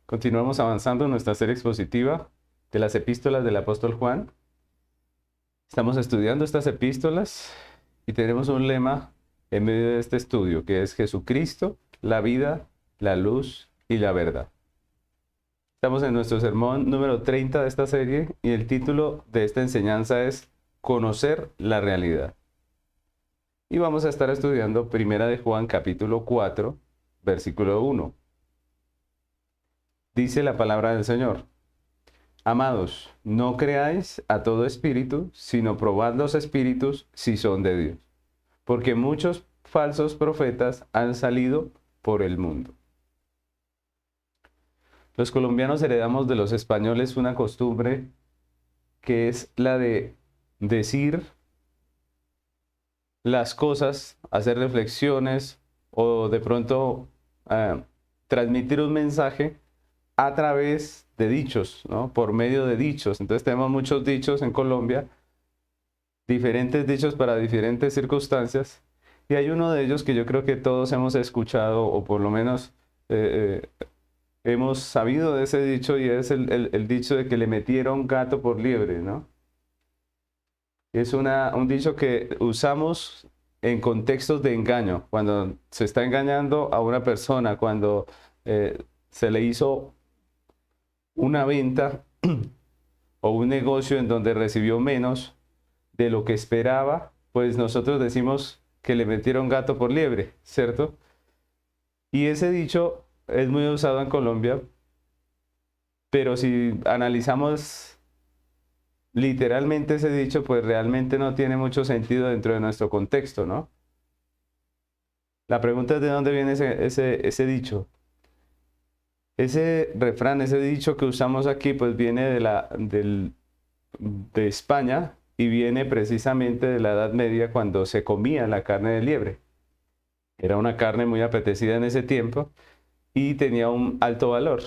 Continuamos avanzando en nuestra serie expositiva de las epístolas del apóstol Juan. Estamos estudiando estas epístolas y tenemos un lema en medio de este estudio que es Jesucristo, la vida, la luz y la verdad. Estamos en nuestro sermón número 30 de esta serie y el título de esta enseñanza es Conocer la realidad. Y vamos a estar estudiando Primera de Juan capítulo 4, versículo 1. Dice la palabra del Señor: Amados, no creáis a todo espíritu, sino probad los espíritus si son de Dios, porque muchos falsos profetas han salido por el mundo. Los colombianos heredamos de los españoles una costumbre que es la de decir las cosas, hacer reflexiones o de pronto transmitir un mensaje a través de dichos, ¿no? Por medio de dichos. Entonces tenemos muchos dichos en Colombia, diferentes dichos para diferentes circunstancias, y hay uno de ellos que yo creo que todos hemos escuchado, o por lo menos hemos sabido de ese dicho, y es el dicho de que le metieron gato por liebre, ¿no? Es un dicho que usamos en contextos de engaño, cuando se está engañando a una persona, cuando se le hizo una venta o un negocio en donde recibió menos de lo que esperaba, pues nosotros decimos que le metieron gato por liebre, ¿cierto? Y ese dicho es muy usado en Colombia, pero si analizamos literalmente ese dicho, pues realmente no tiene mucho sentido dentro de nuestro contexto, ¿no? La pregunta es: ¿de dónde viene ese dicho? Ese refrán, ese dicho que usamos aquí, pues viene de España, y viene precisamente de la Edad Media, cuando se comía la carne de liebre. Era una carne muy apetecida en ese tiempo y tenía un alto valor.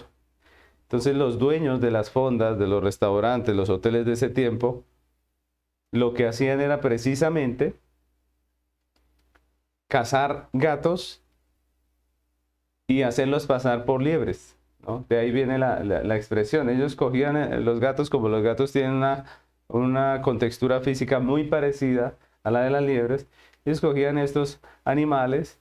Entonces los dueños de las fondas, de los restaurantes, los hoteles de ese tiempo, lo que hacían era precisamente cazar gatos y hacerlos pasar por liebres, ¿no? De ahí viene la expresión. Ellos cogían los gatos, como los gatos tienen una contextura física muy parecida a la de las liebres, ellos cogían estos animales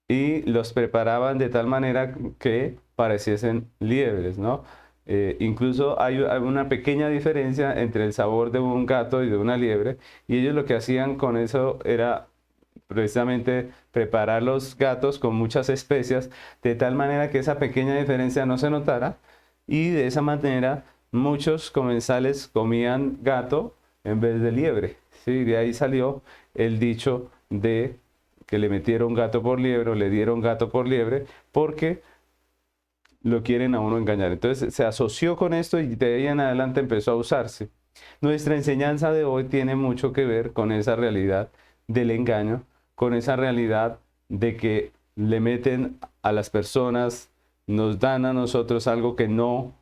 y los preparaban de tal manera que pareciesen liebres, ¿no? Incluso hay una pequeña diferencia entre el sabor de un gato y de una liebre, y ellos lo que hacían con eso era precisamente preparar los gatos con muchas especias, de tal manera que esa pequeña diferencia no se notara, y de esa manera muchos comensales comían gato en vez de liebre, ¿sí? De ahí salió el dicho de que le metieron gato por liebre, o le dieron gato por liebre, porque lo quieren a uno engañar. Entonces se asoció con esto y de ahí en adelante empezó a usarse. Nuestra enseñanza de hoy tiene mucho que ver con esa realidad del engaño, con esa realidad de que le meten a las personas, nos dan a nosotros algo que no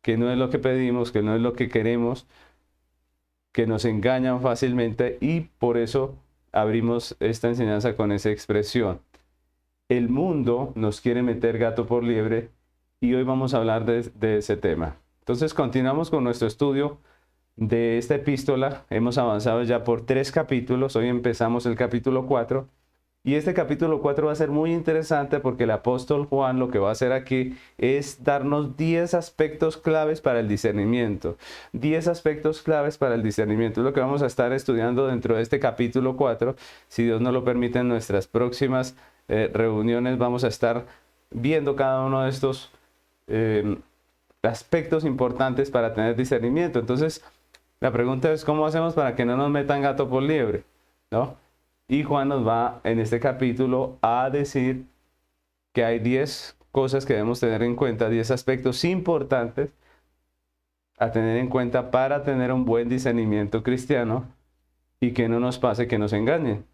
es lo que pedimos, que no es lo que queremos, que nos engañan fácilmente, y por eso abrimos esta enseñanza con esa expresión. El mundo nos quiere meter gato por liebre, y hoy vamos a hablar de ese tema. Entonces continuamos con nuestro estudio de esta epístola. Hemos avanzado ya por 3 capítulos, hoy empezamos el capítulo 4, y este capítulo 4 va a ser muy interesante porque el apóstol Juan lo que va a hacer aquí es darnos 10 aspectos claves para el discernimiento. 10 aspectos claves para el discernimiento es lo que vamos a estar estudiando dentro de este capítulo 4. Si Dios nos lo permite, en nuestras próximas reuniones vamos a estar viendo cada uno de estos aspectos importantes para tener discernimiento. Entonces la pregunta es: ¿cómo hacemos para que no nos metan gato por liebre? ¿No? Y Juan nos va en este capítulo a decir que hay 10 cosas que debemos tener en cuenta, 10 aspectos importantes a tener en cuenta para tener un buen discernimiento cristiano y que no nos pase que nos engañen.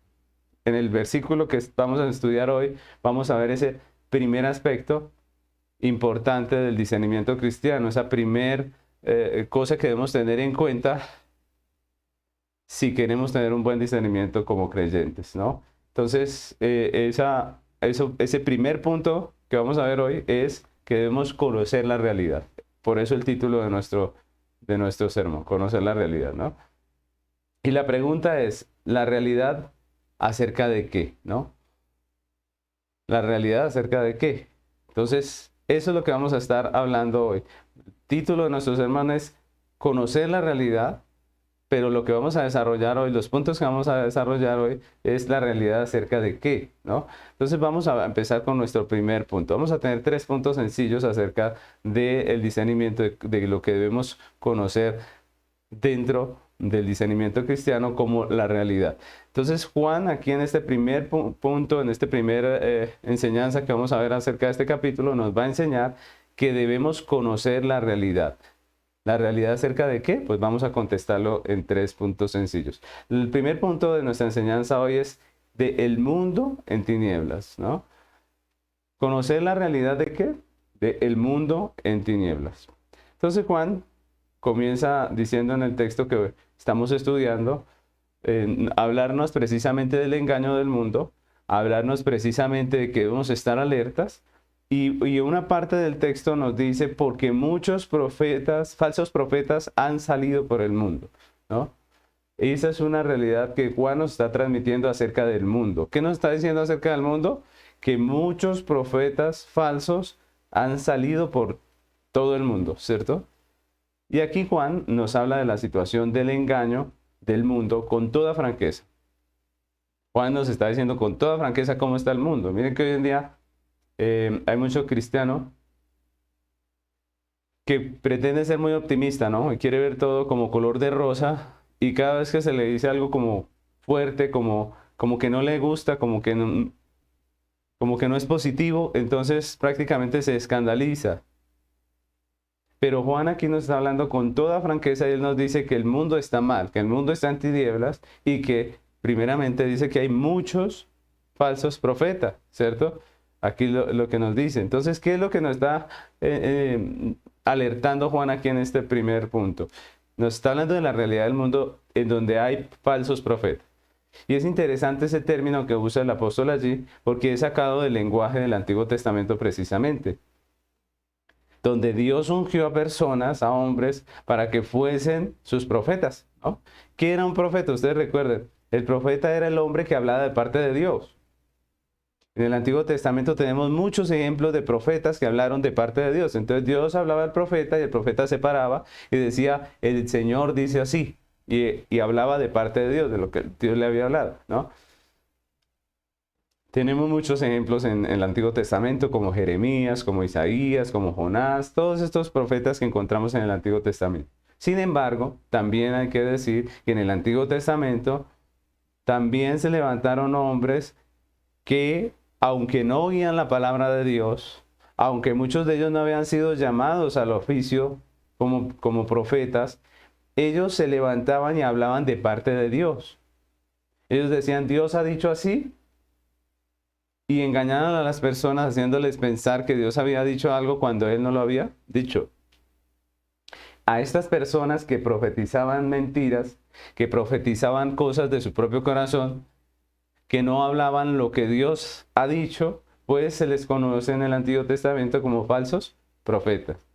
En el versículo que vamos a estudiar hoy, vamos a ver ese primer aspecto importante del discernimiento cristiano, esa primer cosa que debemos tener en cuenta si queremos tener un buen discernimiento como creyentes, ¿no? Entonces, ese primer punto que vamos a ver hoy es que debemos conocer la realidad. Por eso el título de nuestro sermón, conocer la realidad, ¿no? Y la pregunta es, ¿la realidad acerca de qué, no? ¿La realidad acerca de qué? Entonces, eso es lo que vamos a estar hablando hoy. El título de nuestro sermón es conocer la realidad, pero lo que vamos a desarrollar hoy, los puntos que vamos a desarrollar hoy, es la realidad acerca de qué, ¿no? Entonces vamos a empezar con nuestro primer punto. Vamos a tener 3 puntos sencillos acerca del discernimiento, de lo que debemos conocer dentro del discernimiento cristiano como la realidad. Entonces Juan, aquí en este primer punto, en este primer enseñanza que vamos a ver acerca de este capítulo, nos va a enseñar que debemos conocer la realidad. ¿La realidad acerca de qué? Pues vamos a contestarlo en 3 puntos sencillos. El primer punto de nuestra enseñanza hoy es de el mundo en tinieblas, ¿no? ¿Conocer la realidad de qué? De el mundo en tinieblas. Entonces Juan comienza diciendo en el texto que estamos estudiando, hablarnos precisamente del engaño del mundo, hablarnos precisamente de que debemos estar alertas. Y una parte del texto nos dice, porque muchos profetas, falsos profetas, han salido por el mundo, ¿no? Esa es una realidad que Juan nos está transmitiendo acerca del mundo. ¿Qué nos está diciendo acerca del mundo? Que muchos profetas falsos han salido por todo el mundo, ¿cierto? Y aquí Juan nos habla de la situación del engaño del mundo con toda franqueza. Juan nos está diciendo con toda franqueza cómo está el mundo. Miren que hoy en día hay mucho cristiano que pretende ser muy optimista, ¿no? Y quiere ver todo como color de rosa, y cada vez que se le dice algo como fuerte, como que no le gusta, como que no es positivo, entonces prácticamente se escandaliza. Pero Juan aquí nos está hablando con toda franqueza y él nos dice que el mundo está mal, que el mundo está en tinieblas y que primeramente dice que hay muchos falsos profetas, ¿cierto? Aquí lo que nos dice. Entonces, ¿qué es lo que nos está alertando Juan aquí en este primer punto? Nos está hablando de la realidad del mundo en donde hay falsos profetas. Y es interesante ese término que usa el apóstol allí porque es sacado del lenguaje del Antiguo Testamento precisamente, donde Dios ungió a personas, a hombres, para que fuesen sus profetas, ¿no? ¿Qué era un profeta? Ustedes recuerden, el profeta era el hombre que hablaba de parte de Dios. En el Antiguo Testamento tenemos muchos ejemplos de profetas que hablaron de parte de Dios. Entonces Dios hablaba al profeta y el profeta se paraba y decía, el Señor dice así. Y hablaba de parte de Dios, de lo que Dios le había hablado, ¿no? Tenemos muchos ejemplos en el Antiguo Testamento, como Jeremías, como Isaías, como Jonás, todos estos profetas que encontramos en el Antiguo Testamento. Sin embargo, también hay que decir que en el Antiguo Testamento también se levantaron hombres que, aunque no oían la palabra de Dios, aunque muchos de ellos no habían sido llamados al oficio como profetas, ellos se levantaban y hablaban de parte de Dios. Ellos decían, Dios ha dicho así, y engañaban a las personas haciéndoles pensar que Dios había dicho algo cuando Él no lo había dicho. A estas personas que profetizaban mentiras, que profetizaban cosas de su propio corazón, que no hablaban lo que Dios ha dicho, pues se les conoce en el Antiguo Testamento como falsos profetas.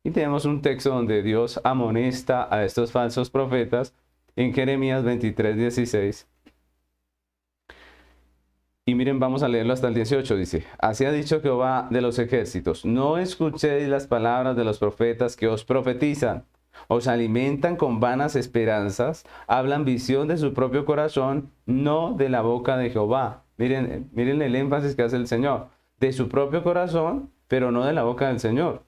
Y tenemos un texto donde Dios amonesta a estos falsos profetas en Jeremías 23:16. Y miren, vamos a leerlo hasta el 18, dice, así ha dicho Jehová de los ejércitos, no escuchéis las palabras de los profetas que os profetizan, os alimentan con vanas esperanzas, hablan visión de su propio corazón, no de la boca de Jehová. Miren el énfasis que hace el Señor, de su propio corazón, pero no de la boca del Señor.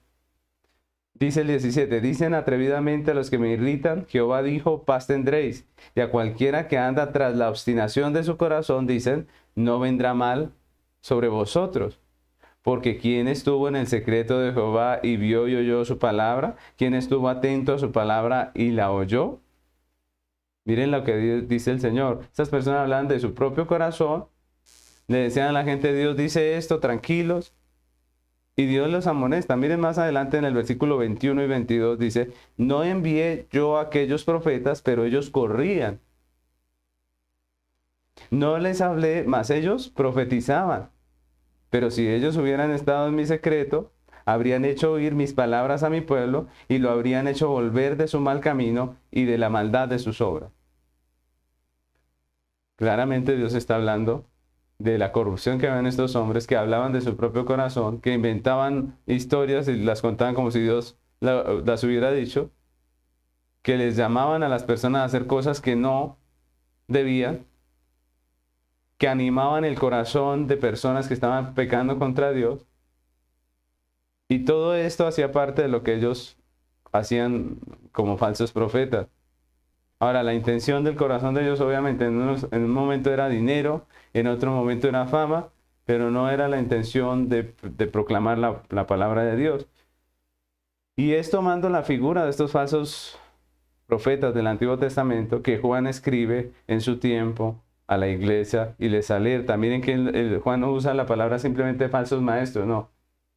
Dice el 17, dicen atrevidamente a los que me irritan, Jehová dijo, paz tendréis. Y a cualquiera que anda tras la obstinación de su corazón, dicen, no vendrá mal sobre vosotros. Porque ¿quién estuvo en el secreto de Jehová y vio y oyó su palabra? ¿Quién estuvo atento a su palabra y la oyó? Miren lo que dice el Señor. Estas personas hablan de su propio corazón, le decían a la gente, Dios dice esto, tranquilos. Y Dios los amonesta. Miren más adelante en el versículo 21 y 22 dice, no envié yo a aquellos profetas, pero ellos corrían. No les hablé, mas ellos profetizaban. Pero si ellos hubieran estado en mi secreto, habrían hecho oír mis palabras a mi pueblo y lo habrían hecho volver de su mal camino y de la maldad de sus obras. Claramente Dios está hablando de la corrupción que había en estos hombres que hablaban de su propio corazón, que inventaban historias y las contaban como si Dios las hubiera dicho, que les llamaban a las personas a hacer cosas que no debían, que animaban el corazón de personas que estaban pecando contra Dios. Y todo esto hacía parte de lo que ellos hacían como falsos profetas. Ahora, la intención del corazón de ellos obviamente en un momento era dinero, en otro momento era fama, pero no era la intención de proclamar la palabra de Dios. Y es tomando la figura de estos falsos profetas del Antiguo Testamento que Juan escribe en su tiempo a la iglesia y les alerta. Miren que Juan no usa la palabra simplemente falsos maestros, no.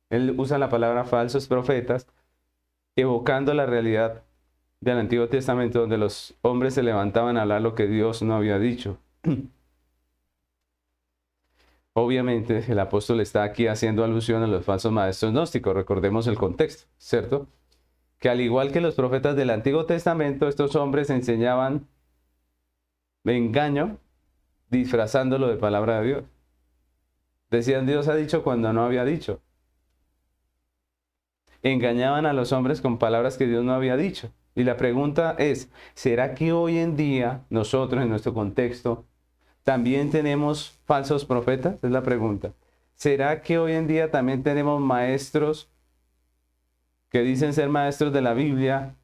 Él usa la palabra falsos profetas, evocando la realidad del Antiguo Testamento donde los hombres se levantaban a hablar lo que Dios no había dicho. Obviamente el apóstol está aquí haciendo alusión a los falsos maestros gnósticos, recordemos el contexto, ¿cierto? Que al igual que los profetas del Antiguo Testamento, estos hombres enseñaban engaño disfrazándolo de palabra de Dios. Decían Dios ha dicho cuando no había dicho. Engañaban a los hombres con palabras que Dios no había dicho. Y la pregunta es, ¿será que hoy en día nosotros en nuestro contexto también tenemos falsos profetas? Es la pregunta. ¿Será que hoy en día también tenemos maestros que dicen ser maestros de la Biblia,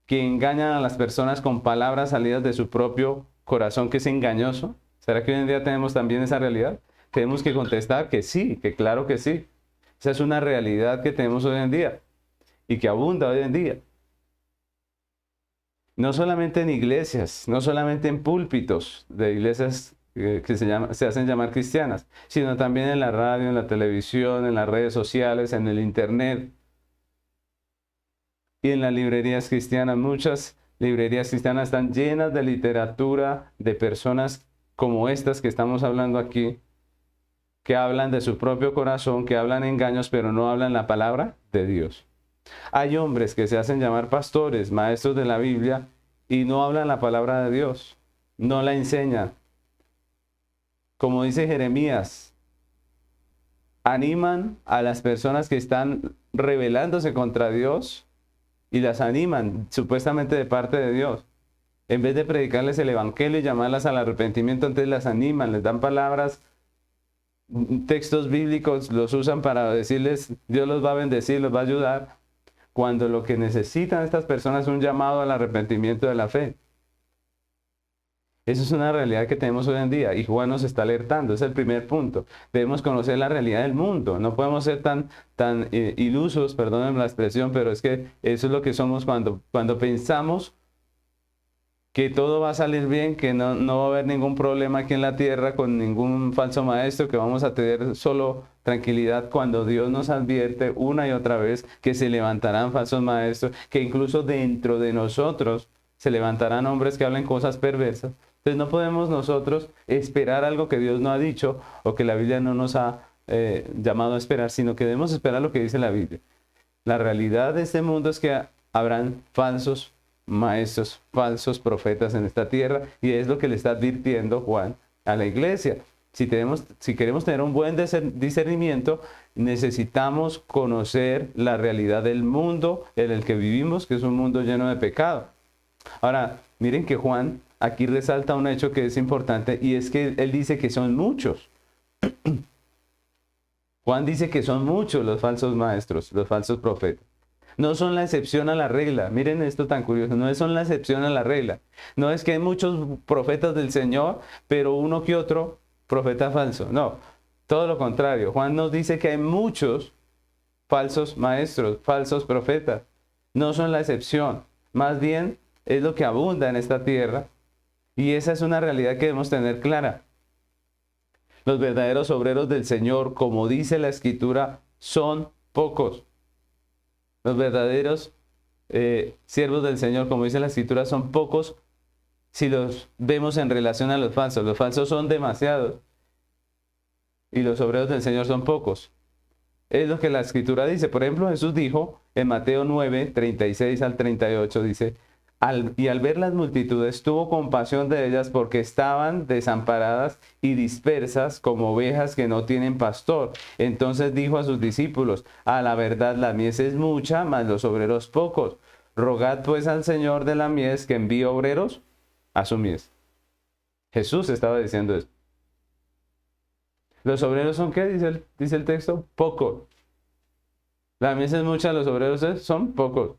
que engañan a las personas con palabras salidas de su propio corazón, que es engañoso? ¿Será que hoy en día tenemos también esa realidad? Tenemos que contestar que sí, que claro que sí. Esa es una realidad que tenemos hoy en día y que abunda hoy en día. No solamente en iglesias, no solamente en púlpitos de iglesias que se hacen llamar cristianas, sino también en la radio, en la televisión, en las redes sociales, en el internet y en las librerías cristianas. Muchas librerías cristianas están llenas de literatura de personas como estas que estamos hablando aquí, que hablan de su propio corazón, que hablan engaños, pero no hablan la palabra de Dios. Hay hombres que se hacen llamar pastores, maestros de la Biblia, y no hablan la palabra de Dios, no la enseñan. Como dice Jeremías, animan a las personas que están rebelándose contra Dios y las animan supuestamente de parte de Dios. En vez de predicarles el evangelio y llamarlas al arrepentimiento, entonces las animan, les dan palabras, textos bíblicos, los usan para decirles Dios los va a bendecir, los va a ayudar, cuando lo que necesitan estas personas es un llamado al arrepentimiento de la fe. Eso es una realidad que tenemos hoy en día y Juan nos está alertando, es el primer punto. Debemos conocer la realidad del mundo, no podemos ser tan ilusos, perdónenme la expresión, pero es que eso es lo que somos cuando pensamos que todo va a salir bien, que no va a haber ningún problema aquí en la tierra con ningún falso maestro, que vamos a tener solo tranquilidad, cuando Dios nos advierte una y otra vez que se levantarán falsos maestros, que incluso dentro de nosotros se levantarán hombres que hablen cosas perversas. Entonces no podemos nosotros esperar algo que Dios no ha dicho o que la Biblia no nos ha llamado a esperar, sino que debemos esperar lo que dice la Biblia. La realidad de este mundo es que habrán falsos maestros, falsos profetas en esta tierra, y es lo que le está advirtiendo Juan a la iglesia. Si queremos tener un buen discernimiento, necesitamos conocer la realidad del mundo en el que vivimos, que es un mundo lleno de pecado. Ahora, miren que Juan aquí resalta un hecho que es importante, y es que él dice que son muchos. Juan dice que son muchos los falsos maestros, los falsos profetas. No son la excepción a la regla. Miren esto tan curioso. No son la excepción a la regla. No es que hay muchos profetas del Señor, pero uno que otro profeta falso. No, todo lo contrario. Juan nos dice que hay muchos falsos maestros, falsos profetas. No son la excepción. Más bien es lo que abunda en esta tierra. Y esa es una realidad que debemos tener clara. Los verdaderos obreros del Señor, como dice la Escritura, son pocos. Los verdaderos siervos del Señor, como dice la Escritura, son pocos si los vemos en relación a los falsos. Los falsos son demasiados y los obreros del Señor son pocos. Es lo que la escritura dice. Por ejemplo, Jesús dijo en Mateo 9, 36 al 38, dice, y al ver las multitudes tuvo compasión de ellas porque estaban desamparadas y dispersas como ovejas que no tienen pastor. Entonces dijo a sus discípulos, a la verdad la mies es mucha, mas los obreros pocos. Rogad pues al Señor de la mies que envíe obreros a su mies. Jesús estaba diciendo eso. ¿Los obreros son qué? Dice el texto, pocos. La mies es mucha, los obreros son pocos.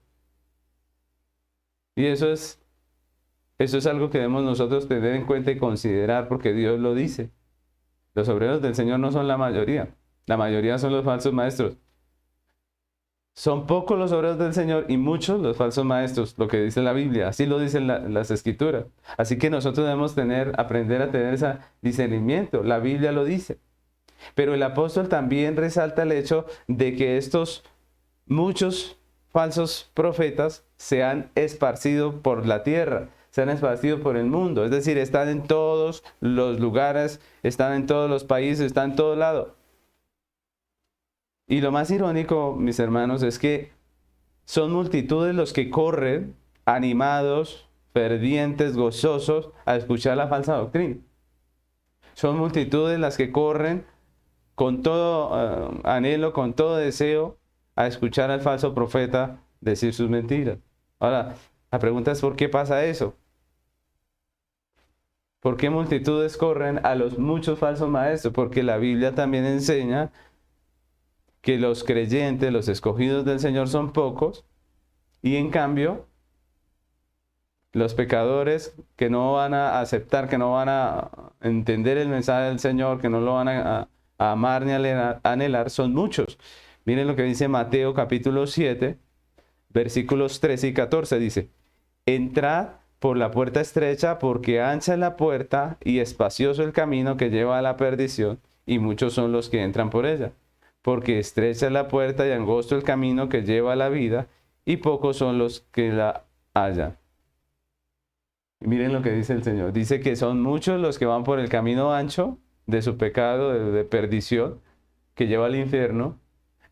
Y eso es algo que debemos nosotros tener en cuenta y considerar porque Dios lo dice. Los obreros del Señor no son la mayoría son los falsos maestros. Son pocos los obreros del Señor y muchos los falsos maestros, lo que dice la Biblia, así lo dicen las Escrituras. Así que nosotros debemos aprender a tener ese discernimiento, la Biblia lo dice. Pero el apóstol también resalta el hecho de que estos muchos falsos profetas se han esparcido por la tierra, se han esparcido por el mundo, es decir, están en todos los lugares, están en todos los países, están en todo lado. Y lo más irónico, mis hermanos, es que son multitudes los que corren animados, fervientes, gozosos a escuchar la falsa doctrina. Son multitudes las que corren con todo anhelo, con todo deseo a escuchar al falso profeta decir sus mentiras. Ahora, la pregunta es ¿por qué pasa eso? ¿Por qué multitudes corren a los muchos falsos maestros? Porque la Biblia también enseña que los creyentes, los escogidos del Señor son pocos, y en cambio, los pecadores que no van a aceptar, que no van a entender el mensaje del Señor, que no lo van a amar ni a anhelar, son muchos. Miren lo que dice Mateo capítulo 7, versículos 13 y 14, dice, entrad por la puerta estrecha, porque ancha es la puerta y espacioso el camino que lleva a la perdición, y muchos son los que entran por ella. Porque estrecha es la puerta y angosto el camino que lleva a la vida, y pocos son los que la hallan. Y miren lo que dice el Señor. Dice que son muchos los que van por el camino ancho de su pecado, de perdición, que lleva al infierno,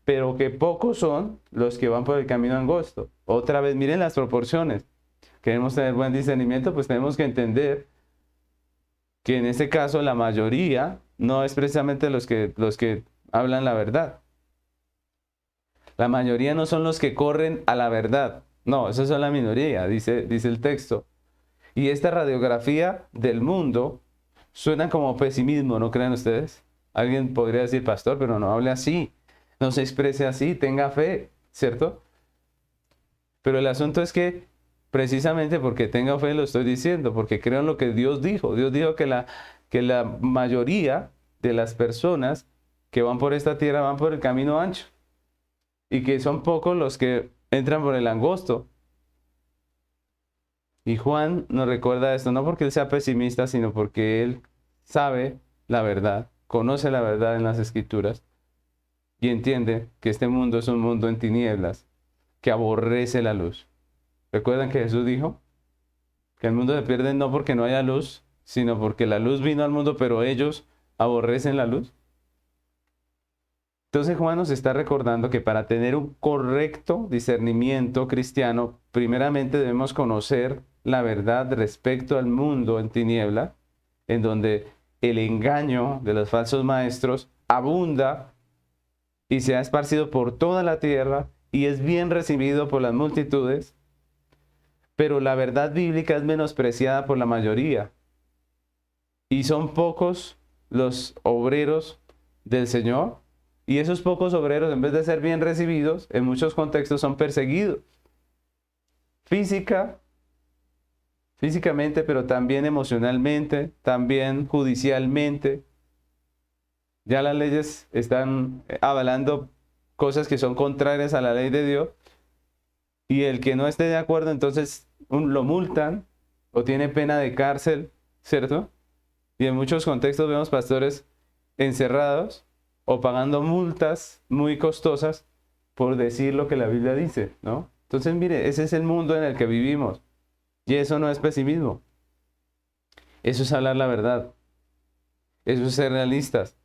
pero que pocos son los que van por el camino angosto. Otra vez, miren las proporciones. Queremos tener buen discernimiento, pues tenemos que entender que en este caso la mayoría no es precisamente los que hablan la verdad. La mayoría no son los que corren a la verdad. No, esos son la minoría, dice el texto. Y esta radiografía del mundo suena como pesimismo, ¿no creen ustedes? Alguien podría decir, pastor, pero no hable así, no se exprese así, tenga fe, ¿cierto? Pero el asunto es que precisamente porque tenga fe lo estoy diciendo, porque creo en lo que Dios dijo. Dios dijo que la mayoría de las personas que van por esta tierra van por el camino ancho y que son pocos los que entran por el angosto. Y Juan nos recuerda esto, no porque él sea pesimista, sino porque él sabe la verdad, conoce la verdad en las Escrituras y entiende que este mundo es un mundo en tinieblas, que aborrece la luz. ¿Recuerdan que Jesús dijo que el mundo se pierde no porque no haya luz, sino porque la luz vino al mundo, pero ellos aborrecen la luz? Entonces Juan nos está recordando que para tener un correcto discernimiento cristiano, primeramente debemos conocer la verdad respecto al mundo en tiniebla, en donde el engaño de los falsos maestros abunda y se ha esparcido por toda la tierra y es bien recibido por las multitudes, pero la verdad bíblica es menospreciada por la mayoría. Y son pocos los obreros del Señor. Y esos pocos obreros, en vez de ser bien recibidos, en muchos contextos son perseguidos. Físicamente, pero también emocionalmente, también judicialmente. Ya las leyes están avalando cosas que son contrarias a la ley de Dios. Y el que no esté de acuerdo, entonces lo multan o tiene pena de cárcel, ¿cierto? Y en muchos contextos vemos pastores encerrados o pagando multas muy costosas por decir lo que la Biblia dice, ¿no? Entonces, mire, ese es el mundo en el que vivimos. Y eso no es pesimismo. Eso es hablar la verdad. Eso es ser realistas.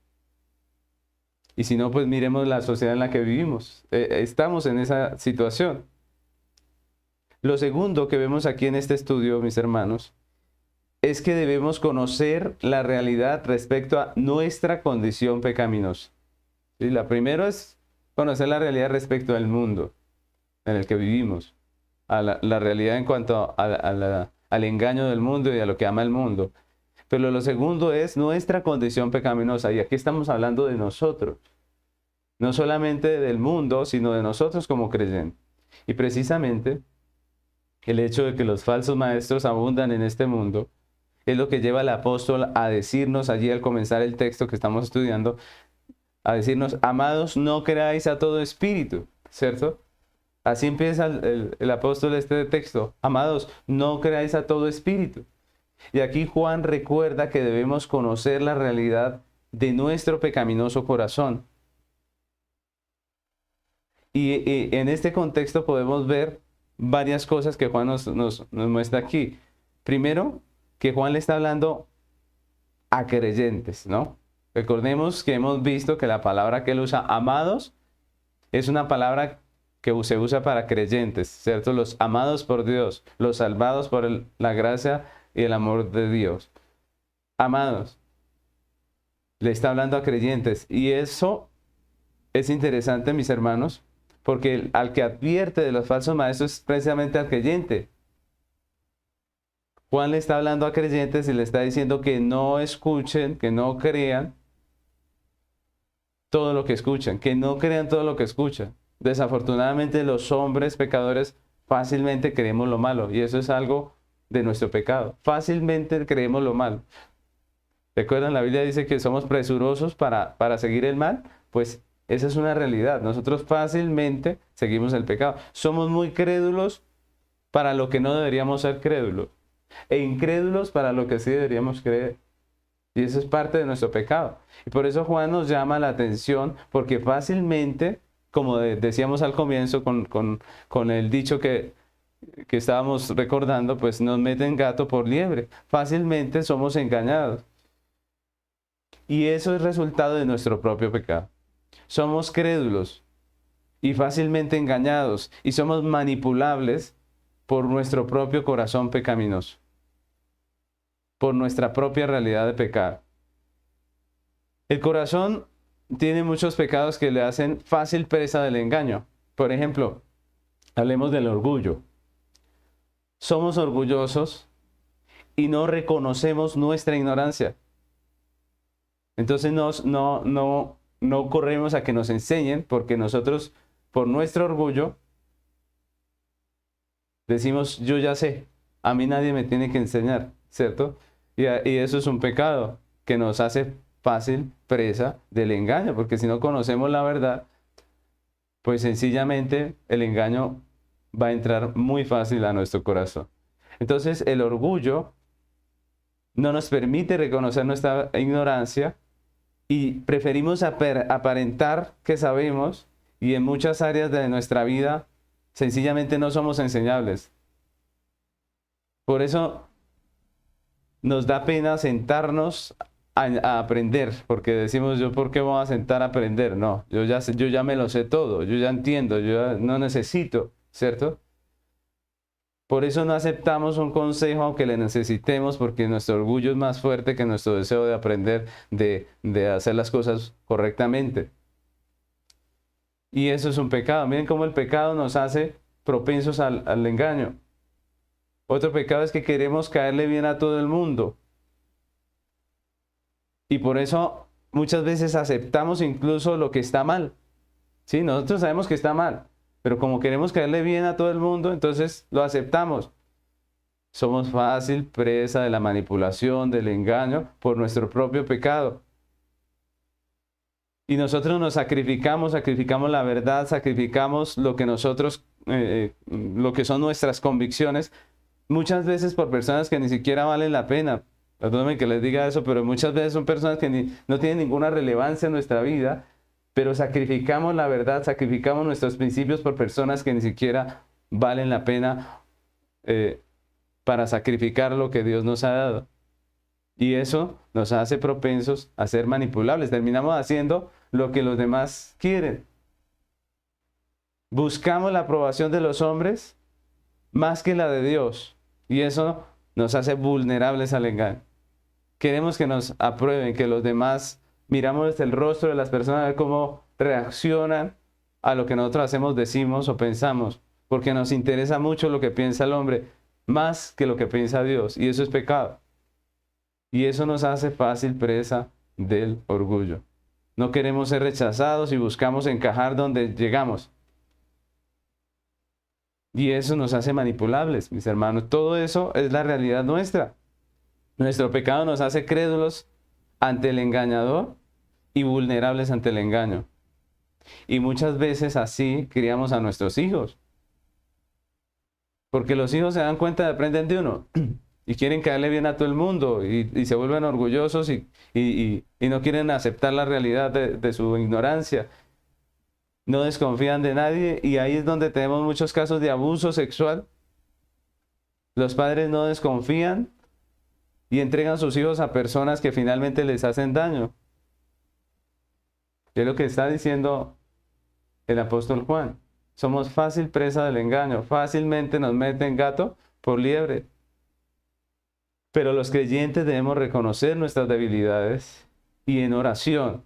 Y si no, pues miremos la sociedad en la que vivimos. Estamos en esa situación. Lo segundo que vemos aquí en este estudio, mis hermanos, es que debemos conocer la realidad respecto a nuestra condición pecaminosa. ¿Sí? La primera es conocer la realidad respecto al mundo en el que vivimos, a la realidad en cuanto al engaño del mundo y a lo que ama el mundo. Pero lo segundo es nuestra condición pecaminosa. Y aquí estamos hablando de nosotros. No solamente del mundo, sino de nosotros como creyentes. Y precisamente el hecho de que los falsos maestros abundan en este mundo es lo que lleva al apóstol a decirnos allí al comenzar el texto que estamos estudiando, a decirnos, amados, no creáis a todo espíritu, ¿cierto? Así empieza el apóstol este texto, amados, no creáis a todo espíritu. Y aquí Juan recuerda que debemos conocer la realidad de nuestro pecaminoso corazón. Y en este contexto podemos ver varias cosas que Juan nos muestra aquí. Primero, que Juan le está hablando a creyentes, ¿no? Recordemos que hemos visto que la palabra que él usa, amados, es una palabra que se usa para creyentes, ¿cierto? Los amados por Dios, los salvados por la gracia y el amor de Dios. Amados, le está hablando a creyentes. Y eso es interesante, mis hermanos, porque al que advierte de los falsos maestros es precisamente al creyente. Juan le está hablando a creyentes y le está diciendo que no escuchen, que no crean todo lo que escuchan, que no crean todo lo que escuchan. Desafortunadamente los hombres pecadores fácilmente creemos lo malo y eso es algo de nuestro pecado. Fácilmente creemos lo malo. ¿Recuerdan? La Biblia dice que somos presurosos para seguir el mal. Pues esa es una realidad. Nosotros fácilmente seguimos el pecado. Somos muy crédulos para lo que no deberíamos ser crédulos e incrédulos para lo que sí deberíamos creer. Y eso es parte de nuestro pecado. Y por eso Juan nos llama la atención, porque fácilmente, como decíamos al comienzo con el dicho que estábamos recordando, pues nos meten gato por liebre. Fácilmente somos engañados. Y eso es resultado de nuestro propio pecado. Somos crédulos y fácilmente engañados y somos manipulables por nuestro propio corazón pecaminoso, por nuestra propia realidad de pecado. El corazón tiene muchos pecados que le hacen fácil presa del engaño. Por ejemplo, hablemos del orgullo. Somos orgullosos y no reconocemos nuestra ignorancia. Entonces no corremos a que nos enseñen porque nosotros, por nuestro orgullo, decimos, yo ya sé, a mí nadie me tiene que enseñar, ¿cierto? Y eso es un pecado que nos hace fácil presa del engaño, porque si no conocemos la verdad, pues sencillamente el engaño va a entrar muy fácil a nuestro corazón. Entonces el orgullo no nos permite reconocer nuestra ignorancia y preferimos aparentar que sabemos y en muchas áreas de nuestra vida sencillamente no somos enseñables. Por eso nos da pena sentarnos a aprender, porque decimos, yo ¿por qué voy a sentar a aprender? No, yo ya me lo sé todo, yo ya entiendo, yo ya no necesito, ¿cierto? Por eso no aceptamos un consejo aunque le necesitemos, porque nuestro orgullo es más fuerte que nuestro deseo de aprender, de hacer las cosas correctamente. Y eso es un pecado. Miren cómo el pecado nos hace propensos al engaño. Otro pecado es que queremos caerle bien a todo el mundo. Y por eso muchas veces aceptamos incluso lo que está mal. ¿Sí? Nosotros sabemos que está mal, pero como queremos caerle bien a todo el mundo, entonces lo aceptamos. Somos fácil presa de la manipulación, del engaño, por nuestro propio pecado. Y nosotros nos sacrificamos la verdad, sacrificamos lo que nosotros, lo que son nuestras convicciones, muchas veces por personas que ni siquiera valen la pena. Perdónenme que les diga eso, pero muchas veces son personas que no tienen ninguna relevancia en nuestra vida, pero sacrificamos la verdad, sacrificamos nuestros principios por personas que ni siquiera valen la pena para sacrificar lo que Dios nos ha dado. Y eso nos hace propensos a ser manipulables. Terminamos haciendo lo que los demás quieren. Buscamos la aprobación de los hombres más que la de Dios. Y eso nos hace vulnerables al engaño. Queremos que nos aprueben, que los demás miramos desde el rostro de las personas a ver cómo reaccionan a lo que nosotros hacemos, decimos o pensamos. Porque nos interesa mucho lo que piensa el hombre, más que lo que piensa Dios. Y eso es pecado. Y eso nos hace fácil presa del orgullo. No queremos ser rechazados y buscamos encajar donde llegamos. Y eso nos hace manipulables, mis hermanos. Todo eso es la realidad nuestra. Nuestro pecado nos hace crédulos ante el engañador y vulnerables ante el engaño. Y muchas veces así criamos a nuestros hijos. Porque los hijos se dan cuenta, aprenden de uno. Y quieren caerle bien a todo el mundo. Y se vuelven orgullosos y no quieren aceptar la realidad de su ignorancia. No desconfían de nadie. Y ahí es donde tenemos muchos casos de abuso sexual. Los padres no desconfían y entregan sus hijos a personas que finalmente les hacen daño. Es lo que está diciendo el apóstol Juan. Somos fácil presa del engaño. Fácilmente nos meten gato por liebre. Pero los creyentes debemos reconocer nuestras debilidades y en oración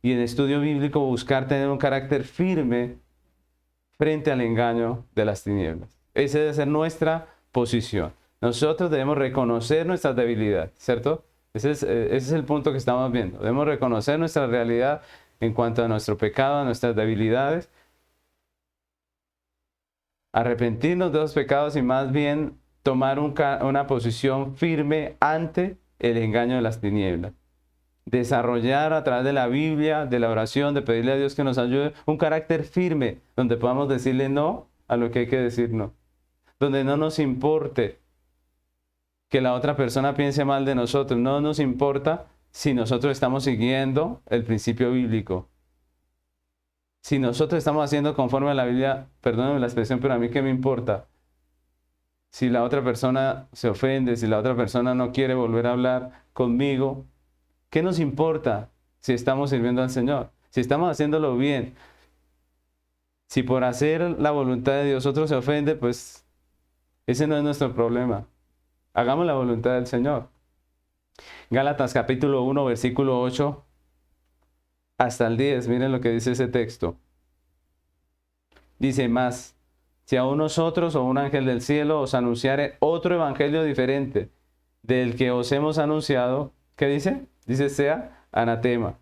y en estudio bíblico buscar tener un carácter firme frente al engaño de las tinieblas. Esa debe ser nuestra posición. Nosotros debemos reconocer nuestras debilidades, ¿cierto? Ese es el punto que estamos viendo. Debemos reconocer nuestra realidad en cuanto a nuestro pecado, a nuestras debilidades, arrepentirnos de los pecados y más bien tomar una posición firme ante el engaño de las tinieblas. Desarrollar a través de la Biblia, de la oración, de pedirle a Dios que nos ayude, un carácter firme donde podamos decirle no a lo que hay que decir no. Donde no nos importe que la otra persona piense mal de nosotros. No nos importa si nosotros estamos siguiendo el principio bíblico. Si nosotros estamos haciendo conforme a la Biblia, perdónenme la expresión, pero a mí qué me importa. Si la otra persona se ofende, si la otra persona no quiere volver a hablar conmigo, ¿qué nos importa si estamos sirviendo al Señor? Si estamos haciéndolo bien. Si por hacer la voluntad de Dios otro se ofende, pues ese no es nuestro problema. Hagamos la voluntad del Señor. Gálatas capítulo 1, versículo 8 hasta el 10. Miren lo que dice ese texto. Dice más. Si aún nosotros o un ángel del cielo os anunciare otro evangelio diferente del que os hemos anunciado, ¿qué dice? Dice sea anatema.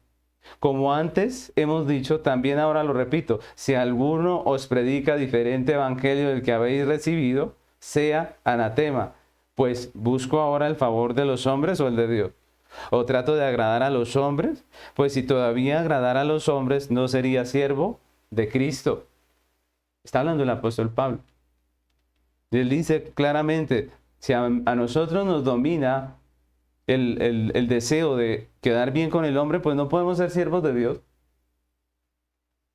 Como antes hemos dicho, también ahora lo repito, si alguno os predica diferente evangelio del que habéis recibido, sea anatema. Pues busco ahora el favor de los hombres o el de Dios. ¿O trato de agradar a los hombres? Pues si todavía agradara a los hombres, no sería siervo de Cristo. Está hablando el apóstol Pablo. Él dice claramente, si a nosotros nos domina el deseo de quedar bien con el hombre, pues no podemos ser siervos de Dios.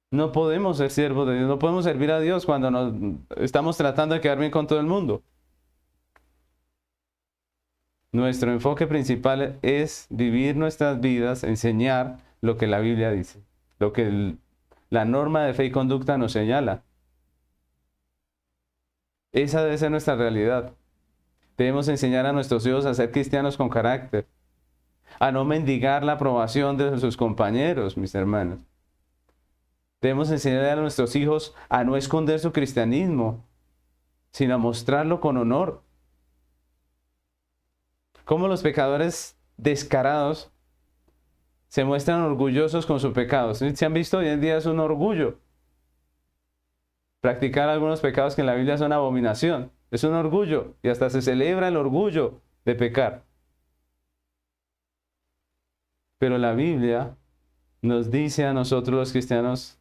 No podemos ser siervos de Dios, no podemos servir a Dios cuando nos estamos tratando de quedar bien con todo el mundo. Nuestro enfoque principal es vivir nuestras vidas, enseñar lo que la Biblia dice, lo que la norma de fe y conducta nos señala. Esa debe ser nuestra realidad. Debemos enseñar a nuestros hijos a ser cristianos con carácter, a no mendigar la aprobación de sus compañeros, mis hermanos. Debemos enseñar a nuestros hijos a no esconder su cristianismo, sino a mostrarlo con honor. Como los pecadores descarados se muestran orgullosos con su pecado. ¿Se han visto? Hoy en día es un orgullo. Practicar algunos pecados que en la Biblia son abominación. Es un orgullo. Y hasta se celebra el orgullo de pecar. Pero la Biblia nos dice a nosotros los cristianos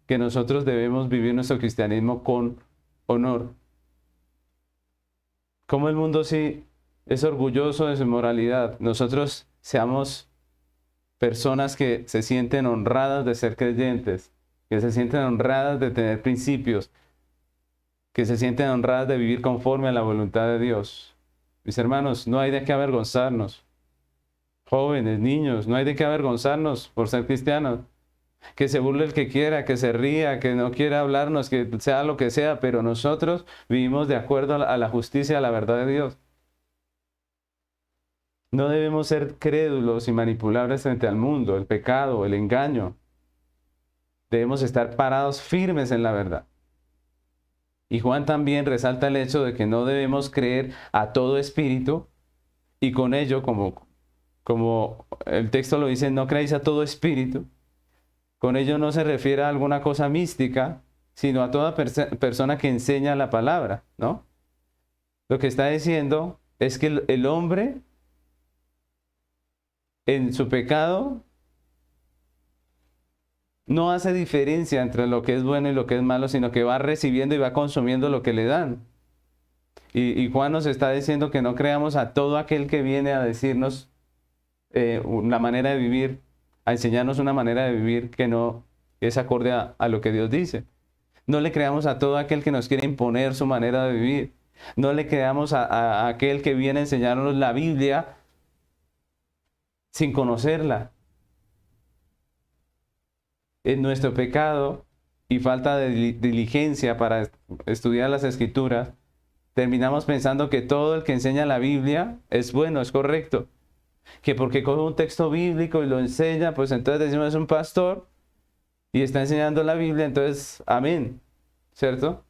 que nosotros debemos vivir nuestro cristianismo con honor. Como el mundo sí es orgulloso de su moralidad, nosotros seamos personas que se sienten honradas de ser creyentes, que se sienten honradas de tener principios, que se sienten honradas de vivir conforme a la voluntad de Dios. Mis hermanos, no hay de qué avergonzarnos. Jóvenes, niños, no hay de qué avergonzarnos por ser cristianos. Que se burle el que quiera, que se ría, que no quiera hablarnos, que sea lo que sea, pero nosotros vivimos de acuerdo a la justicia, a la verdad de Dios. No debemos ser crédulos y manipulables frente al mundo, el pecado, el engaño. Debemos estar parados firmes en la verdad. Y Juan también resalta el hecho de que no debemos creer a todo espíritu, y con ello, como el texto lo dice, no creáis a todo espíritu. Con ello no se refiere a alguna cosa mística, sino a toda persona que enseña la palabra, ¿no? Lo que está diciendo es que el hombre en su pecado no hace diferencia entre lo que es bueno y lo que es malo, sino que va recibiendo y va consumiendo lo que le dan. Y Juan nos está diciendo que no creamos a todo aquel que viene a decirnos una manera de vivir, a enseñarnos una manera de vivir que no es acorde a lo que Dios dice. No le creamos a todo aquel que nos quiere imponer su manera de vivir. No le creamos a aquel que viene a enseñarnos la Biblia sin conocerla. En nuestro pecado y falta de diligencia para estudiar las Escrituras, terminamos pensando que todo el que enseña la Biblia es bueno, es correcto. Que porque coge un texto bíblico y lo enseña, pues entonces decimos es un pastor y está enseñando la Biblia, entonces amén, ¿cierto?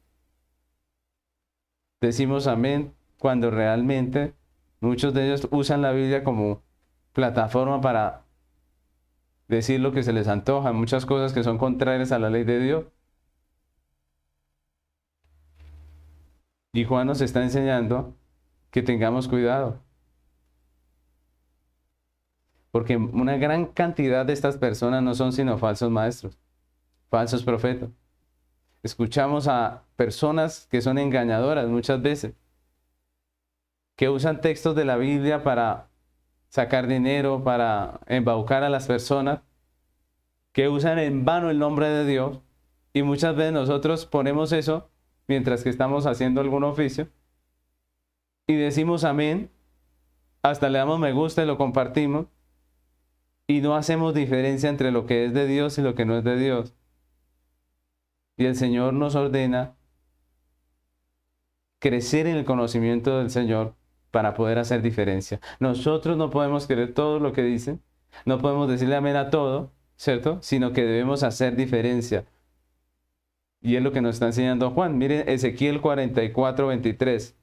Decimos amén cuando realmente muchos de ellos usan la Biblia como plataforma para decir lo que se les antoja, muchas cosas que son contrarias a la ley de Dios. Y Juan nos está enseñando que tengamos cuidado. Porque una gran cantidad de estas personas no son sino falsos maestros, falsos profetas. Escuchamos a personas que son engañadoras muchas veces, que usan textos de la Biblia para sacar dinero, para embaucar a las personas, que usan en vano el nombre de Dios, y muchas veces nosotros ponemos eso mientras que estamos haciendo algún oficio y decimos amén, hasta le damos me gusta y lo compartimos, y no hacemos diferencia entre lo que es de Dios y lo que no es de Dios. Y el Señor nos ordena crecer en el conocimiento del Señor para poder hacer diferencia. Nosotros no podemos creer todo lo que dicen, no podemos decirle amén a todo, ¿cierto? Sino que debemos hacer diferencia. Y es lo que nos está enseñando Juan. Miren Ezequiel 44, 23.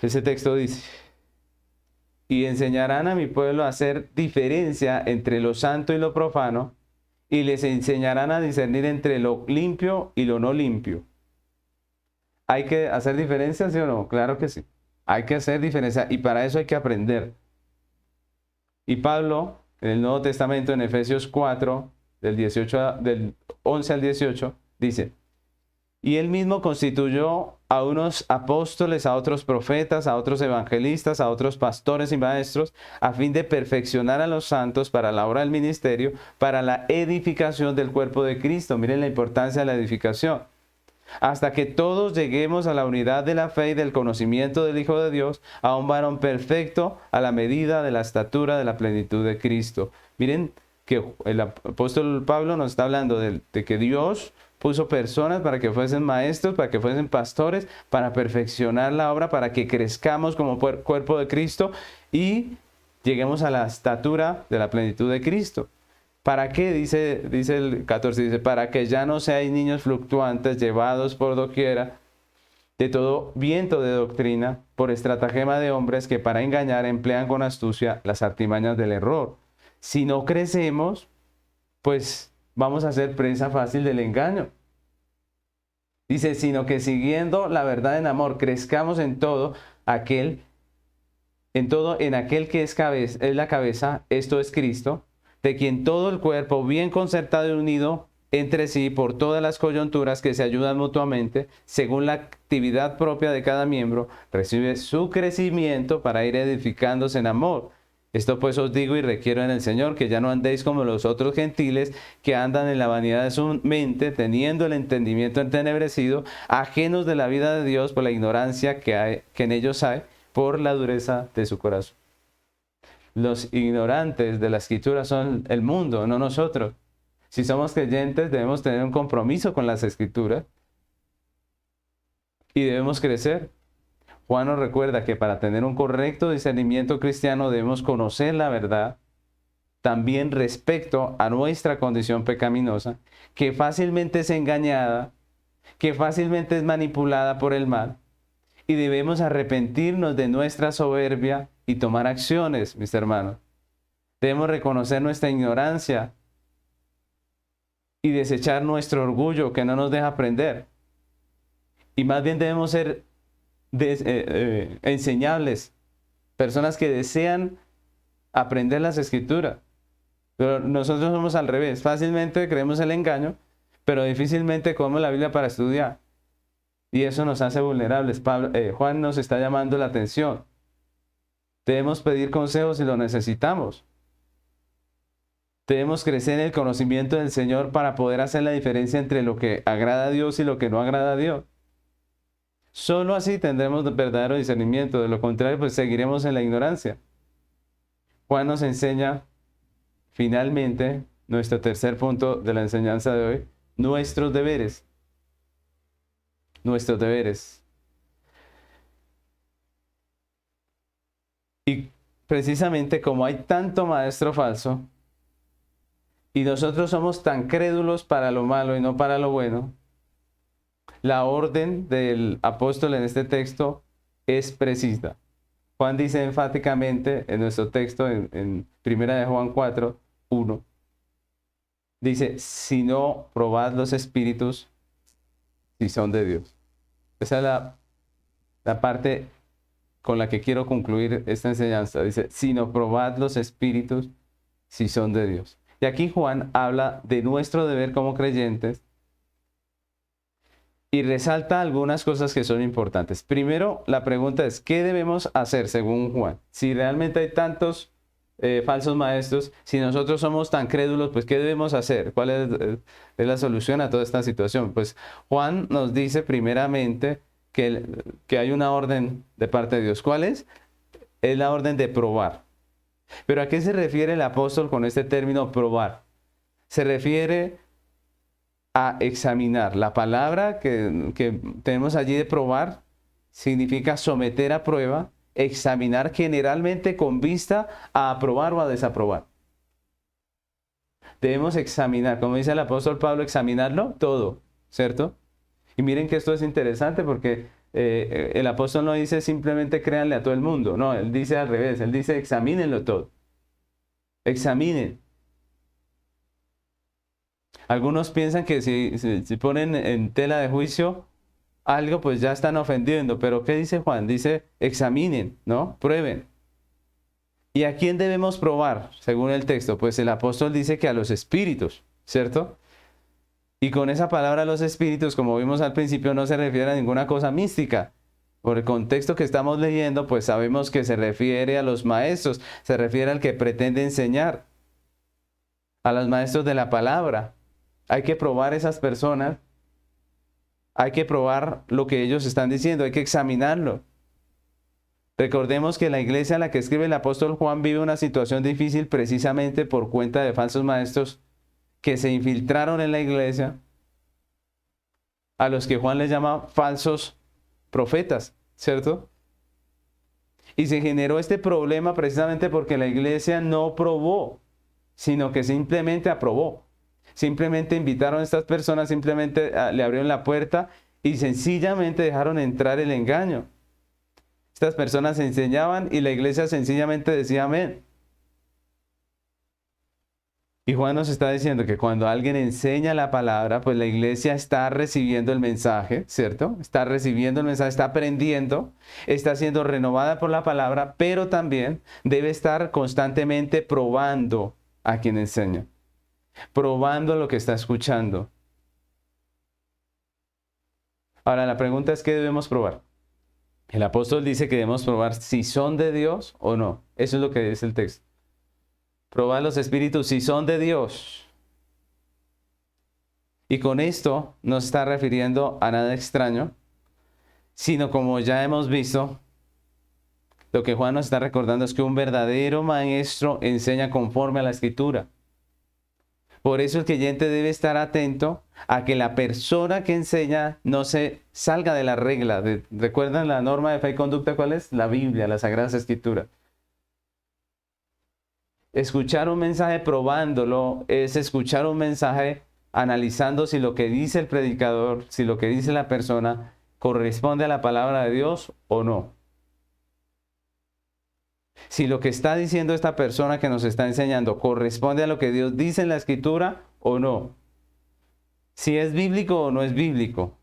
Ese texto dice: y enseñarán a mi pueblo a hacer diferencia entre lo santo y lo profano, y les enseñarán a discernir entre lo limpio y lo no limpio. ¿Hay que hacer diferencia, sí o no? Claro que sí. Hay que hacer diferencia y para eso hay que aprender. Y Pablo, en el Nuevo Testamento, en Efesios 4, del 11 al 18, dice: y él mismo constituyó a unos apóstoles, a otros profetas, a otros evangelistas, a otros pastores y maestros, a fin de perfeccionar a los santos para la obra del ministerio, para la edificación del cuerpo de Cristo. Miren la importancia de la edificación. Hasta que todos lleguemos a la unidad de la fe y del conocimiento del Hijo de Dios, a un varón perfecto, a la medida de la estatura de la plenitud de Cristo. Miren que el apóstol Pablo nos está hablando de que Dios puso personas para que fuesen maestros, para que fuesen pastores, para perfeccionar la obra, para que crezcamos como cuerpo de Cristo y lleguemos a la estatura de la plenitud de Cristo. ¿Para qué? Dice el 14, dice: para que ya no seáis niños fluctuantes, llevados por doquiera de todo viento de doctrina, por estratagema de hombres que para engañar emplean con astucia las artimañas del error. Si no crecemos, pues vamos a ser presa fácil del engaño. Dice: sino que siguiendo la verdad en amor, crezcamos en aquel que es la cabeza, esto es Cristo, de quien todo el cuerpo, bien concertado y unido entre sí por todas las coyunturas que se ayudan mutuamente, según la actividad propia de cada miembro, recibe su crecimiento para ir edificándose en amor. Esto pues os digo y requiero en el Señor, que ya no andéis como los otros gentiles, que andan en la vanidad de su mente, teniendo el entendimiento entenebrecido, ajenos de la vida de Dios por la ignorancia que en ellos hay, por la dureza de su corazón. Los ignorantes de la Escritura son el mundo, no nosotros. Si somos creyentes, debemos tener un compromiso con las Escrituras y debemos crecer. Juan nos recuerda que para tener un correcto discernimiento cristiano debemos conocer la verdad, también respecto a nuestra condición pecaminosa, que fácilmente es engañada, que fácilmente es manipulada por el mal, y debemos arrepentirnos de nuestra soberbia y tomar acciones, mis hermanos. Debemos reconocer nuestra ignorancia y desechar nuestro orgullo que no nos deja aprender. Y más bien debemos ser enseñables, personas que desean aprender las Escrituras. Pero nosotros somos al revés. Fácilmente creemos el engaño, pero difícilmente cogemos la Biblia para estudiar. Y eso nos hace vulnerables. Juan nos está llamando la atención. Debemos pedir consejos si lo necesitamos. Debemos crecer en el conocimiento del Señor para poder hacer la diferencia entre lo que agrada a Dios y lo que no agrada a Dios. Solo así tendremos verdadero discernimiento. De lo contrario, pues seguiremos en la ignorancia. Juan nos enseña, finalmente, nuestro tercer punto de la enseñanza de hoy, nuestros deberes. Nuestros deberes. Y precisamente como hay tanto maestro falso, y nosotros somos tan crédulos para lo malo y no para lo bueno, la orden del apóstol en este texto es precisa. Juan dice enfáticamente en nuestro texto, en 1 de Juan 4, 1, dice, si no probad los espíritus, si son de Dios. Esa es la parte con la que quiero concluir esta enseñanza. Dice, si no probad los espíritus, si son de Dios. Y aquí Juan habla de nuestro deber como creyentes y resalta algunas cosas que son importantes. Primero, la pregunta es, ¿qué debemos hacer según Juan? Si realmente hay tantos falsos maestros, si nosotros somos tan crédulos, pues ¿qué debemos hacer? ¿Cuál es la solución a toda esta situación? Pues Juan nos dice primeramente que hay una orden de parte de Dios. ¿Cuál es? Es la orden de probar. ¿Pero a qué se refiere el apóstol con este término probar? Se refiere a examinar. La palabra que tenemos allí de probar significa someter a prueba, examinar generalmente con vista a aprobar o a desaprobar. Debemos examinar, como dice el apóstol Pablo, examinarlo todo, ¿cierto? Y miren que esto es interesante porque el apóstol no dice simplemente créanle a todo el mundo, no, él dice al revés, él dice examínenlo todo. Examinen. Algunos piensan que si ponen en tela de juicio algo, pues ya están ofendiendo. Pero ¿qué dice Juan? Dice, examinen, ¿no? Prueben. ¿Y a quién debemos probar, según el texto? Pues el apóstol dice que a los espíritus, ¿cierto? Y con esa palabra los espíritus, como vimos al principio, no se refiere a ninguna cosa mística. Por el contexto que estamos leyendo, pues sabemos que se refiere a los maestros, se refiere al que pretende enseñar, a los maestros de la palabra. Hay que probar esas personas, hay que probar lo que ellos están diciendo, hay que examinarlo. Recordemos que la iglesia a la que escribe el apóstol Juan vive una situación difícil precisamente por cuenta de falsos maestros que se infiltraron en la iglesia, a los que Juan les llama falsos profetas, ¿cierto? Y se generó este problema precisamente porque la iglesia no probó, sino que simplemente aprobó. Simplemente invitaron a estas personas, simplemente le abrieron la puerta y sencillamente dejaron entrar el engaño. Estas personas enseñaban y la iglesia sencillamente decía amén. Y Juan nos está diciendo que cuando alguien enseña la palabra, pues la iglesia está recibiendo el mensaje, ¿cierto? Está recibiendo el mensaje, está aprendiendo, está siendo renovada por la palabra, pero también debe estar constantemente probando a quien enseña, probando lo que está escuchando. Ahora, la pregunta es, ¿qué debemos probar? El apóstol dice que debemos probar si son de Dios o no. Eso es lo que dice el texto. Probar los espíritus si son de Dios. Y con esto no se está refiriendo a nada extraño, sino como ya hemos visto, Lo que Juan nos está recordando es que un verdadero maestro enseña conforme a la Escritura. Por eso el creyente debe estar atento a que la persona que enseña no se salga de la regla. ¿Recuerdan la norma de fe y conducta cuál es? La Biblia, las Sagradas Escrituras. Escuchar un mensaje probándolo es escuchar un mensaje analizando si lo que dice el predicador, si lo que dice la persona corresponde a la palabra de Dios o no. Si lo que está diciendo esta persona que nos está enseñando corresponde a lo que Dios dice en la Escritura o no. Si es bíblico o no es bíblico.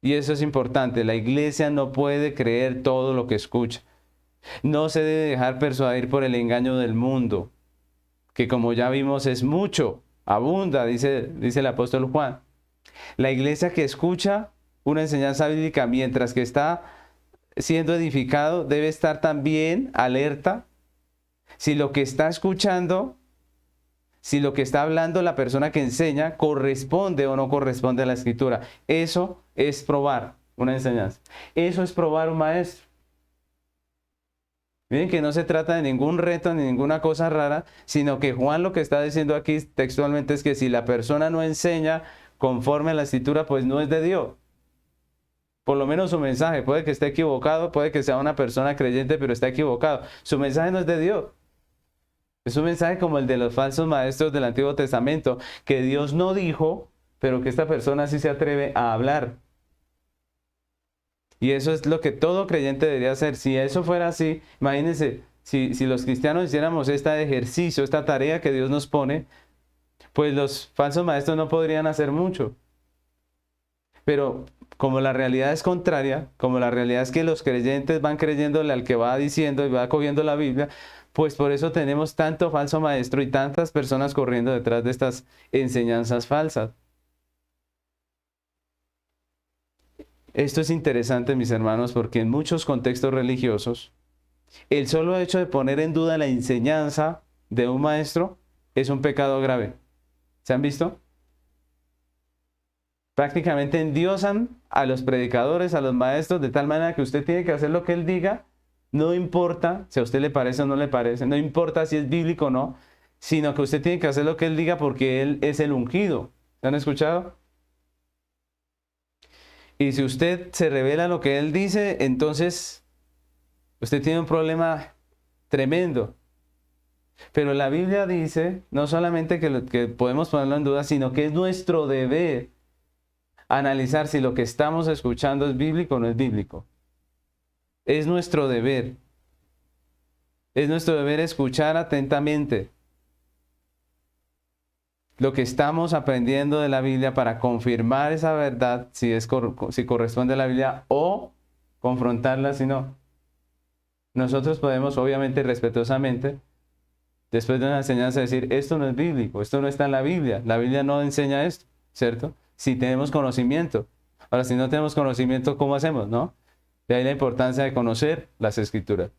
Y eso es importante. La iglesia no puede creer todo lo que escucha. No se debe dejar persuadir por el engaño del mundo, que como ya vimos es mucho, abunda, dice el apóstol Juan. La iglesia que escucha una enseñanza bíblica mientras que está siendo edificado debe estar también alerta si lo que está escuchando, si lo que está hablando la persona que enseña corresponde o no corresponde a la Escritura. Eso es probar una enseñanza. Eso es probar un maestro. Miren que no se trata de ningún reto ni ninguna cosa rara, sino que Juan lo que está diciendo aquí textualmente es que si la persona no enseña conforme a la Escritura, pues no es de Dios. Por lo menos su mensaje, puede que esté equivocado, puede que sea una persona creyente, pero está equivocado. Su mensaje no es de Dios. Es un mensaje como el de los falsos maestros del Antiguo Testamento, que Dios no dijo, pero que esta persona sí se atreve a hablar. Y eso es lo que todo creyente debería hacer. Si eso fuera así, imagínense, si los cristianos hiciéramos este ejercicio, esta tarea que Dios nos pone, pues los falsos maestros no podrían hacer mucho. Pero como la realidad es contraria, como la realidad es que los creyentes van creyéndole al que va diciendo y va cogiendo la Biblia, pues por eso tenemos tanto falso maestro y tantas personas corriendo detrás de estas enseñanzas falsas. Esto es interesante, mis hermanos, porque en muchos contextos religiosos, el solo hecho de poner en duda la enseñanza de un maestro es un pecado grave. ¿Se han visto? Prácticamente endiosan a los predicadores, a los maestros, de tal manera que usted tiene que hacer lo que él diga, no importa si a usted le parece o no le parece, no importa si es bíblico o no, sino que usted tiene que hacer lo que él diga porque él es el ungido. ¿Se han escuchado? Y si usted se revela lo que él dice, entonces usted tiene un problema tremendo. Pero la Biblia dice, no solamente que podemos ponerlo en duda, sino que es nuestro deber analizar si lo que estamos escuchando es bíblico o no es bíblico. Es nuestro deber. Es nuestro deber escuchar atentamente lo que estamos aprendiendo de la Biblia para confirmar esa verdad, si corresponde a la Biblia, o confrontarla si no. Nosotros podemos, obviamente, respetuosamente, después de una enseñanza, decir, esto no es bíblico, esto no está en la Biblia no enseña esto, ¿cierto? Si tenemos conocimiento. Ahora, si no tenemos conocimiento, ¿cómo hacemos, no? De ahí la importancia de conocer las Escrituras.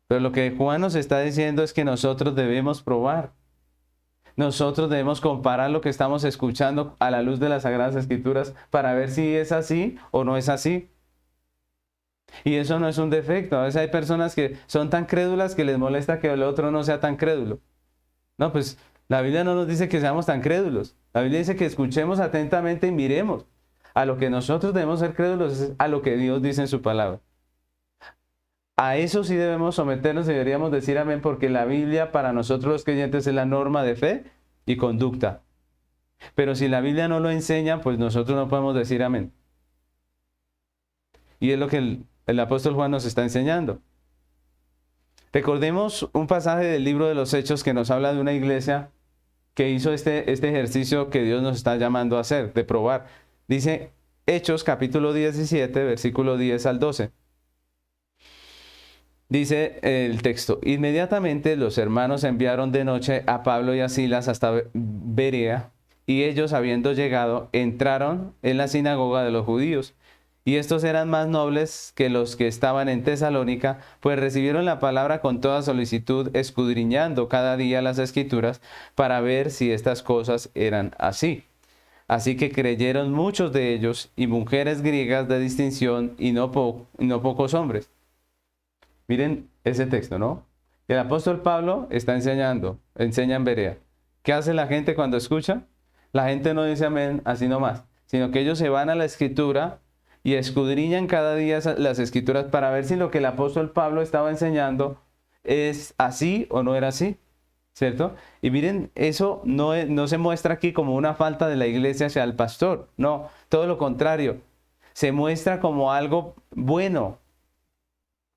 Pero lo que Juan nos está diciendo es que nosotros debemos probar. Nosotros debemos comparar lo que estamos escuchando a la luz de las Sagradas Escrituras para ver si es así o no es así. Y eso no es un defecto. A veces hay personas que son tan crédulas que les molesta que el otro no sea tan crédulo. No, pues la Biblia no nos dice que seamos tan crédulos. La Biblia dice que escuchemos atentamente y miremos. A lo que nosotros debemos ser crédulos es a lo que Dios dice en su palabra. A eso sí debemos someternos y deberíamos decir amén, porque la Biblia para nosotros los creyentes es la norma de fe y conducta. Pero si la Biblia no lo enseña, pues nosotros no podemos decir amén. Y es lo que el apóstol Juan nos está enseñando. Recordemos un pasaje del libro de los Hechos que nos habla de una iglesia que hizo este ejercicio que Dios nos está llamando a hacer, de probar. Dice Hechos capítulo 17, versículo 10 al 12. Dice el texto, inmediatamente los hermanos enviaron de noche a Pablo y a Silas hasta Berea, y ellos, habiendo llegado, entraron en la sinagoga de los judíos. Y estos eran más nobles que los que estaban en Tesalónica, pues recibieron la palabra con toda solicitud, escudriñando cada día las Escrituras para ver si estas cosas eran así. Así que creyeron muchos de ellos y mujeres griegas de distinción y no pocos hombres. Miren ese texto, ¿no? El apóstol Pablo está enseñando, enseña en Berea. ¿Qué hace la gente cuando escucha? La gente no dice amén así nomás, sino que ellos se van a la escritura y escudriñan cada día las escrituras para ver si lo que el apóstol Pablo estaba enseñando es así o no era así, ¿cierto? Y miren, eso no se muestra aquí como una falta de la iglesia hacia el pastor, no, todo lo contrario, se muestra como algo bueno,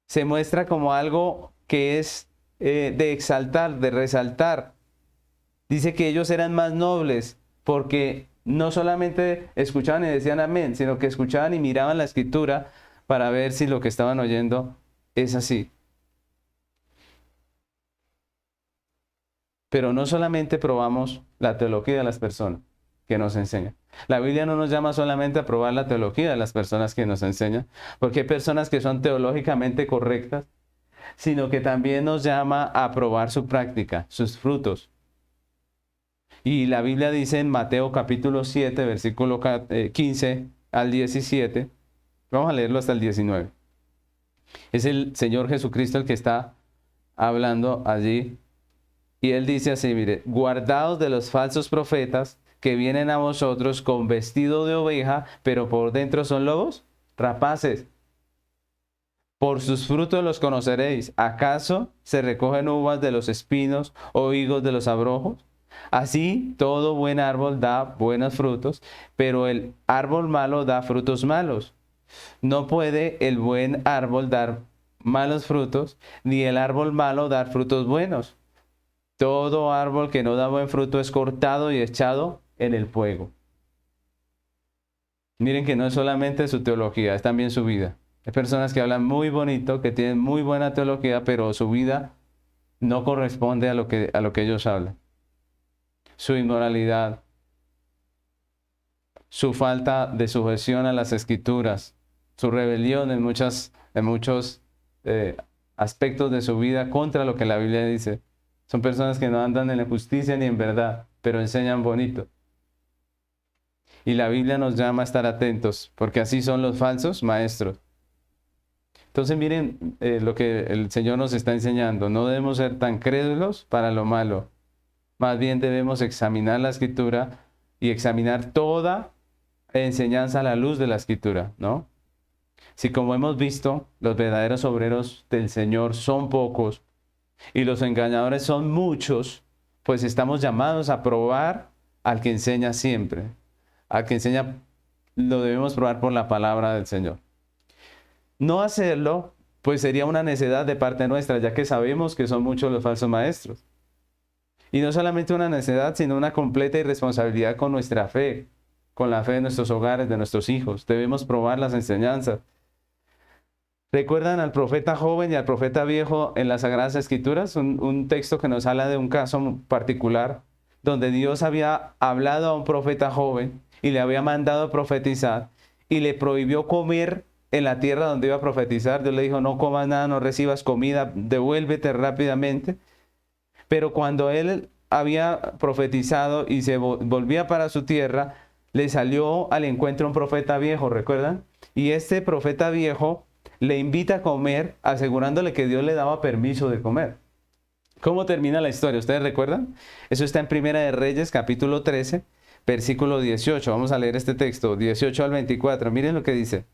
se muestra como algo que es de exaltar, de resaltar. Dice que ellos eran más nobles porque no solamente escuchaban y decían amén, sino que escuchaban y miraban la escritura para ver si lo que estaban oyendo es así. Pero no solamente probamos la teología de las personas que nos enseñan. La Biblia no nos llama solamente a probar la teología de las personas que nos enseñan, porque hay personas que son teológicamente correctas, sino que también nos llama a probar su práctica, sus frutos. Y la Biblia dice en Mateo capítulo 7, versículo 15 al 17, vamos a leerlo hasta el 19. Es el Señor Jesucristo el que está hablando allí. Y él dice así, mire, guardaos de los falsos profetas que vienen a vosotros con vestido de oveja, pero por dentro son lobos rapaces. Por sus frutos los conoceréis. ¿Acaso se recogen uvas de los espinos o higos de los abrojos? Así todo buen árbol da buenos frutos, pero el árbol malo da frutos malos. No puede el buen árbol dar malos frutos, ni el árbol malo dar frutos buenos. Todo árbol que no da buen fruto es cortado y echado en el fuego. Miren que no es solamente su teología, es también su vida. Hay personas que hablan muy bonito, que tienen muy buena teología, pero su vida no corresponde a lo que ellos hablan. Su inmoralidad, su falta de sujeción a las escrituras, su rebelión en muchos aspectos de su vida contra lo que la Biblia dice. Son personas que no andan en la justicia ni en verdad, pero enseñan bonito. Y la Biblia nos llama a estar atentos, porque así son los falsos maestros. Entonces miren lo que el Señor nos está enseñando. No debemos ser tan crédulos para lo malo. Más bien debemos examinar la Escritura y examinar toda enseñanza a la luz de la Escritura, ¿no? Si como hemos visto, los verdaderos obreros del Señor son pocos y los engañadores son muchos, pues estamos llamados a probar al que enseña siempre. Al que enseña lo debemos probar por la palabra del Señor. No hacerlo, pues sería una necedad de parte nuestra, ya que sabemos que son muchos los falsos maestros. Y no solamente una necedad, sino una completa irresponsabilidad con nuestra fe, con la fe de nuestros hogares, de nuestros hijos. Debemos probar las enseñanzas. ¿Recuerdan al profeta joven y al profeta viejo en las Sagradas Escrituras? Un texto que nos habla de un caso particular, donde Dios había hablado a un profeta joven y le había mandado profetizar y le prohibió comer en la tierra donde iba a profetizar. Dios le dijo, no comas nada, no recibas comida, devuélvete rápidamente. Pero cuando él había profetizado y se volvía para su tierra, le salió al encuentro un profeta viejo, ¿recuerdan? Y este profeta viejo le invita a comer, asegurándole que Dios le daba permiso de comer. ¿Cómo termina la historia? ¿Ustedes recuerdan? Eso está en Primera de Reyes, capítulo 13, versículo 18. Vamos a leer este texto, 18 al 24. Miren lo que dice.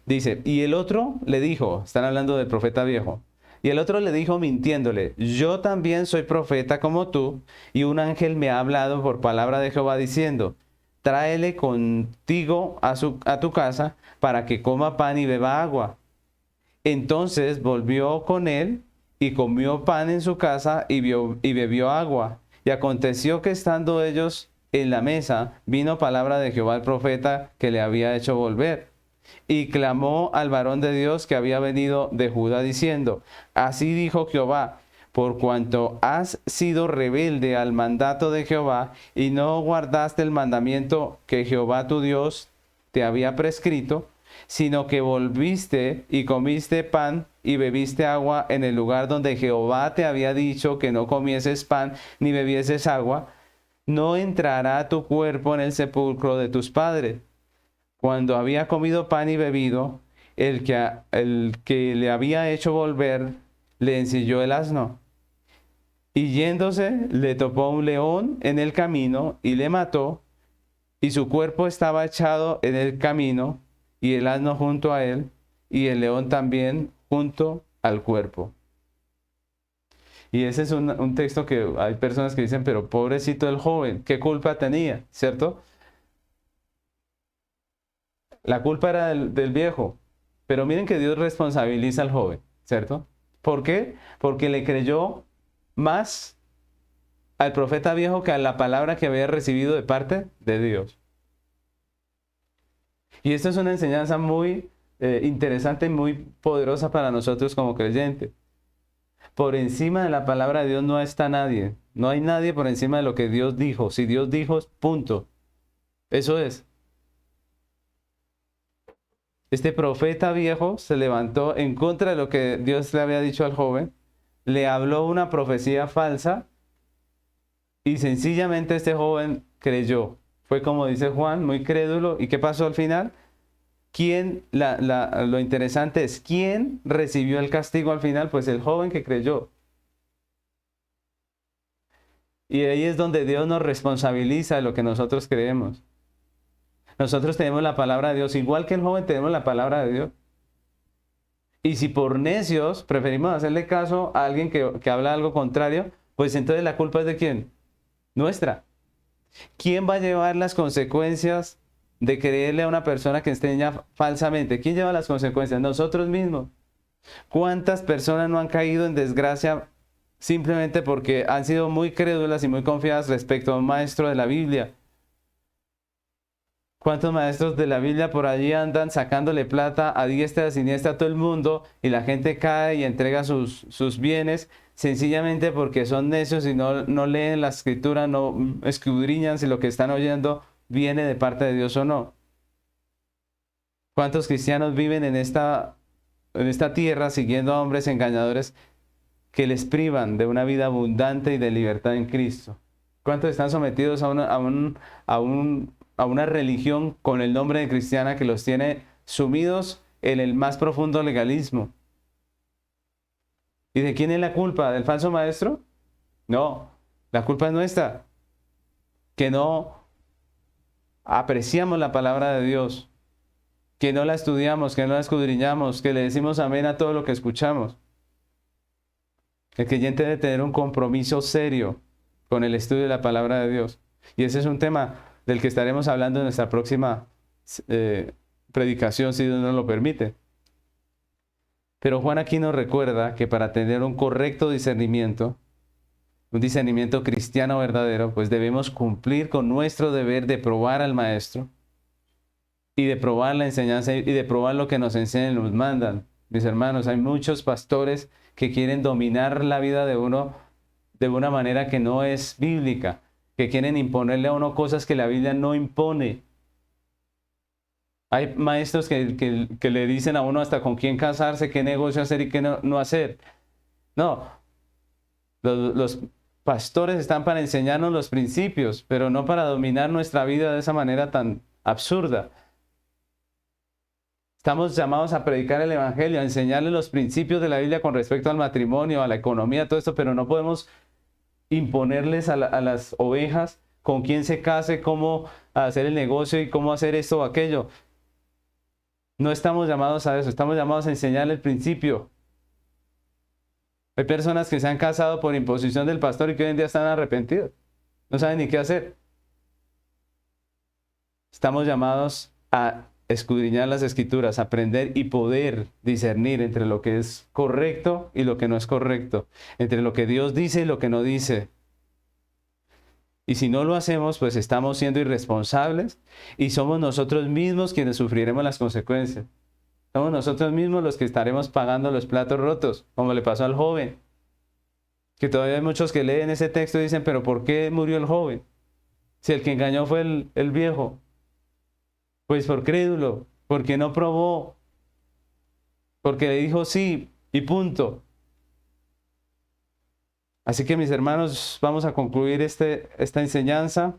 Dice, y el otro le dijo, están hablando del profeta viejo, y el otro le dijo mintiéndole, yo también soy profeta como tú, y un ángel me ha hablado por palabra de Jehová diciendo, tráele contigo a tu casa para que coma pan y beba agua. Entonces volvió con él y comió pan en su casa y bebió agua. Y aconteció que estando ellos en la mesa, vino palabra de Jehová el profeta que le había hecho volver. Y clamó al varón de Dios que había venido de Judá diciendo, así dijo Jehová, por cuanto has sido rebelde al mandato de Jehová y no guardaste el mandamiento que Jehová tu Dios te había prescrito, sino que volviste y comiste pan y bebiste agua en el lugar donde Jehová te había dicho que no comieses pan ni bebieses agua, no entrará tu cuerpo en el sepulcro de tus padres. Cuando había comido pan y bebido, el que le había hecho volver le ensilló el asno. Y yéndose, le topó un león en el camino y le mató, y su cuerpo estaba echado en el camino, y el asno junto a él, y el león también junto al cuerpo. Y ese es un texto que hay personas que dicen, pero pobrecito el joven, ¿qué culpa tenía? ¿Cierto? La culpa era del viejo, pero miren que Dios responsabiliza al joven, ¿cierto? ¿Por qué? Porque le creyó más al profeta viejo que a la palabra que había recibido de parte de Dios. Y esto es una enseñanza muy interesante y muy poderosa para nosotros como creyentes. Por encima de la palabra de Dios no está nadie. No hay nadie por encima de lo que Dios dijo. Si Dios dijo, punto. Eso es. Este profeta viejo se levantó en contra de lo que Dios le había dicho al joven, le habló una profecía falsa y sencillamente este joven creyó. Fue como dice Juan, muy crédulo. ¿Y qué pasó al final? Lo interesante es, ¿quién recibió el castigo al final? Pues el joven que creyó. Y ahí es donde Dios nos responsabiliza de lo que nosotros creemos. Nosotros tenemos la palabra de Dios, igual que el joven tenemos la palabra de Dios. Y si por necios preferimos hacerle caso a alguien que habla algo contrario, pues entonces la culpa es de ¿quién? Nuestra. ¿Quién va a llevar las consecuencias de creerle a una persona que enseña falsamente? ¿Quién lleva las consecuencias? Nosotros mismos. ¿Cuántas personas no han caído en desgracia simplemente porque han sido muy crédulas y muy confiadas respecto a un maestro de la Biblia? ¿Cuántos maestros de la Biblia por allí andan sacándole plata a diestra y a siniestra a todo el mundo y la gente cae y entrega sus bienes sencillamente porque son necios y no leen la escritura, no escudriñan si lo que están oyendo viene de parte de Dios o no? ¿Cuántos cristianos viven en esta tierra siguiendo a hombres engañadores que les privan de una vida abundante y de libertad en Cristo? ¿Cuántos están sometidos a una religión con el nombre de cristiana que los tiene sumidos en el más profundo legalismo? ¿Y de quién es la culpa? ¿Del falso maestro? No, la culpa es nuestra, que no apreciamos la palabra de Dios, que no la estudiamos, que no la escudriñamos, que le decimos amén a todo lo que escuchamos. El creyente debe tener un compromiso serio con el estudio de la palabra de Dios. Y ese es un tema del que estaremos hablando en nuestra próxima predicación, si Dios nos lo permite. Pero Juan aquí nos recuerda que para tener un correcto discernimiento, un discernimiento cristiano verdadero, pues debemos cumplir con nuestro deber de probar al Maestro y de probar la enseñanza y de probar lo que nos enseñan y nos mandan. Mis hermanos, hay muchos pastores que quieren dominar la vida de uno de una manera que no es bíblica, que quieren imponerle a uno cosas que la Biblia no impone. Hay maestros que le dicen a uno hasta con quién casarse, qué negocio hacer y qué no hacer. No, los pastores están para enseñarnos los principios, pero no para dominar nuestra vida de esa manera tan absurda. Estamos llamados a predicar el Evangelio, a enseñarles los principios de la Biblia con respecto al matrimonio, a la economía, todo esto, pero no podemos imponerles a las ovejas con quién se case, cómo hacer el negocio y cómo hacer esto o aquello. No estamos llamados a eso, estamos llamados a enseñarle el principio. Hay personas que se han casado por imposición del pastor y que hoy en día están arrepentidos. No saben ni qué hacer. Estamos llamados a escudriñar las escrituras, aprender y poder discernir entre lo que es correcto y lo que no es correcto, entre lo que Dios dice y lo que no dice. Y si no lo hacemos, pues estamos siendo irresponsables y somos nosotros mismos quienes sufriremos las consecuencias. Somos nosotros mismos los que estaremos pagando los platos rotos, como le pasó al joven. Que todavía hay muchos que leen ese texto y dicen, pero ¿por qué murió el joven? Si el que engañó fue el viejo. Pues por crédulo, porque no probó, porque le dijo sí y punto. Así que mis hermanos, vamos a concluir esta enseñanza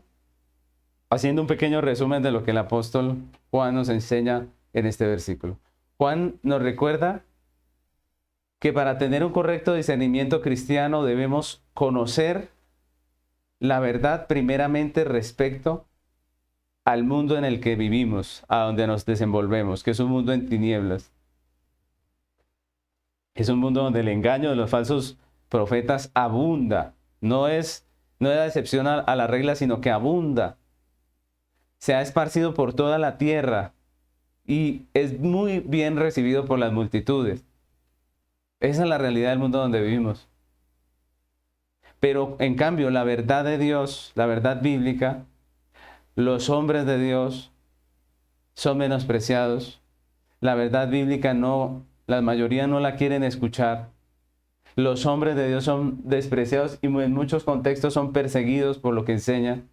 haciendo un pequeño resumen de lo que el apóstol Juan nos enseña en este versículo. Juan nos recuerda que para tener un correcto discernimiento cristiano debemos conocer la verdad primeramente respecto al mundo en el que vivimos, a donde nos desenvolvemos, que es un mundo en tinieblas. Es un mundo donde el engaño de los falsos profetas abunda. No es la excepción a la regla, sino que abunda. Se ha esparcido por toda la tierra y es muy bien recibido por las multitudes. Esa es la realidad del mundo donde vivimos. Pero en cambio, la verdad de Dios, la verdad bíblica, los hombres de Dios son menospreciados. La verdad bíblica la mayoría no la quieren escuchar. Los hombres de Dios son despreciados y en muchos contextos son perseguidos por lo que enseñan.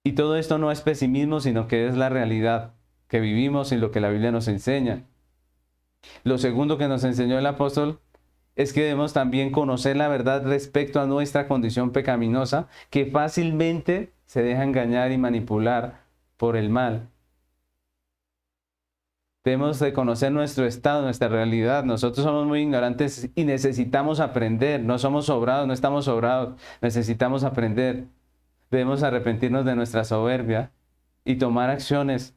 Y todo esto no es pesimismo, sino que es la realidad que vivimos y lo que la Biblia nos enseña. Lo segundo que nos enseñó el apóstol es que debemos también conocer la verdad respecto a nuestra condición pecaminosa, que fácilmente se deja engañar y manipular por el mal. Debemos de conocer nuestro estado, nuestra realidad. Nosotros somos muy ignorantes y necesitamos aprender. No somos sobrados, no estamos sobrados. Necesitamos aprender. Debemos arrepentirnos de nuestra soberbia y tomar acciones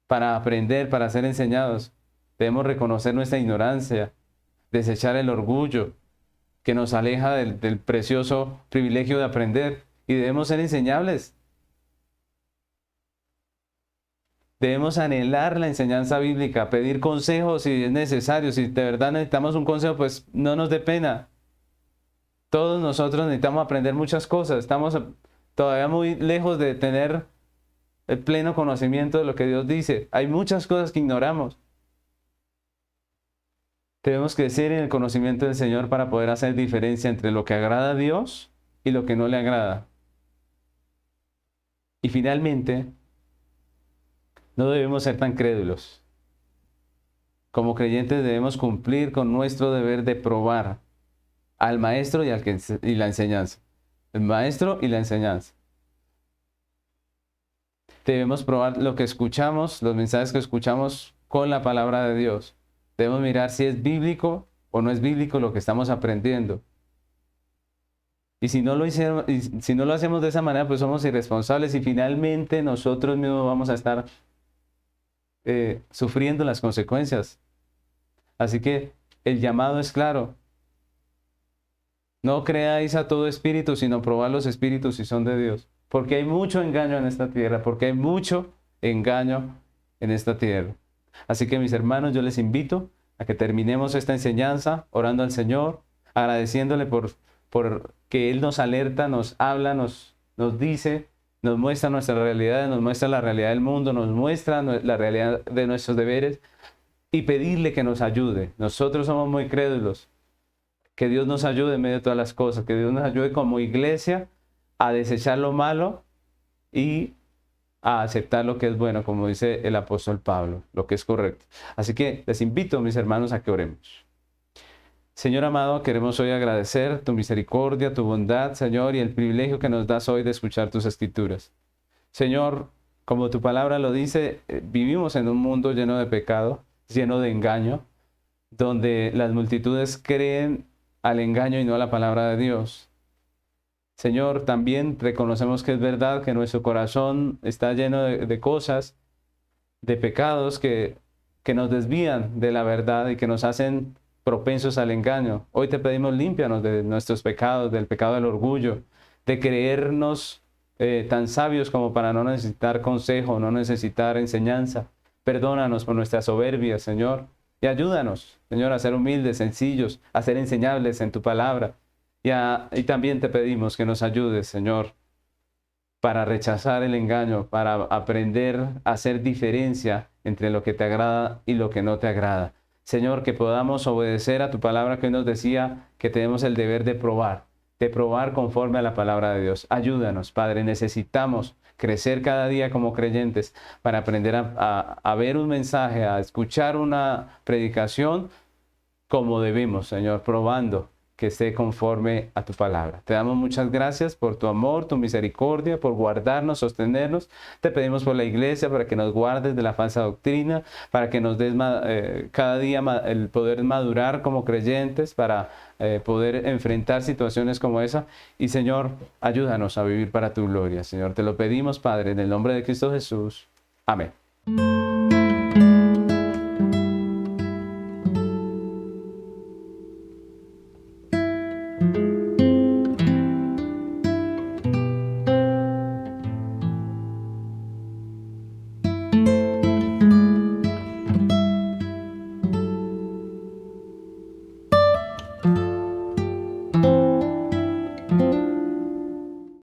para aprender, para ser enseñados. Debemos reconocer nuestra ignorancia, desechar el orgullo que nos aleja del precioso privilegio de aprender, y debemos ser enseñables. Debemos anhelar la enseñanza bíblica, pedir consejos si es necesario. Si de verdad necesitamos un consejo, pues no nos dé pena. Todos nosotros necesitamos aprender muchas cosas. Estamos todavía muy lejos de tener el pleno conocimiento de lo que Dios dice. Hay muchas cosas que ignoramos. Debemos crecer en el conocimiento del Señor para poder hacer diferencia entre lo que agrada a Dios y lo que no le agrada. Y finalmente, no debemos ser tan crédulos. Como creyentes debemos cumplir con nuestro deber de probar al maestro y la enseñanza. El maestro y la enseñanza. Debemos probar lo que escuchamos, los mensajes que escuchamos con la palabra de Dios. Debemos mirar si es bíblico o no es bíblico lo que estamos aprendiendo. Y si no lo hacemos de esa manera, pues somos irresponsables y finalmente nosotros mismos vamos a estar sufriendo las consecuencias. Así que el llamado es claro. No creáis a todo espíritu, sino probad los espíritus si son de Dios. Porque hay mucho engaño en esta tierra, porque hay mucho engaño en esta tierra. Así que mis hermanos, yo les invito a que terminemos esta enseñanza orando al Señor, agradeciéndole por que Él nos alerta, nos habla, nos dice, nos muestra nuestra realidad, nos muestra la realidad del mundo, nos muestra la realidad de nuestros deberes y pedirle que nos ayude. Nosotros somos muy crédulos. Que Dios nos ayude en medio de todas las cosas, que Dios nos ayude como iglesia a desechar lo malo y a aceptar lo que es bueno, como dice el apóstol Pablo, lo que es correcto. Así que les invito, mis hermanos, a que oremos. Señor amado, queremos hoy agradecer tu misericordia, tu bondad, Señor, y el privilegio que nos das hoy de escuchar tus escrituras. Señor, como tu palabra lo dice, vivimos en un mundo lleno de pecado, lleno de engaño, donde las multitudes creen al engaño y no a la palabra de Dios. Señor, también reconocemos que es verdad que nuestro corazón está lleno de cosas, de pecados que nos desvían de la verdad y que nos hacen propensos al engaño. Hoy te pedimos, límpianos de nuestros pecados, del pecado del orgullo, de creernos tan sabios como para no necesitar consejo, no necesitar enseñanza. Perdónanos por nuestra soberbia, Señor. Y ayúdanos, Señor, a ser humildes, sencillos, a ser enseñables en tu palabra. Y también te pedimos que nos ayudes, Señor, para rechazar el engaño, para aprender a hacer diferencia entre lo que te agrada y lo que no te agrada. Señor, que podamos obedecer a tu palabra que hoy nos decía que tenemos el deber de probar conforme a la palabra de Dios. Ayúdanos, Padre, necesitamos crecer cada día como creyentes para aprender a ver un mensaje, a escuchar una predicación como debemos, Señor, probando que esté conforme a tu palabra. Te damos muchas gracias por tu amor, tu misericordia, por guardarnos, sostenernos. Te pedimos por la iglesia para que nos guardes de la falsa doctrina, para que nos des cada día el poder madurar como creyentes, para poder enfrentar situaciones como esa. Y Señor, ayúdanos a vivir para tu gloria. Señor, te lo pedimos, Padre, en el nombre de Cristo Jesús. Amén.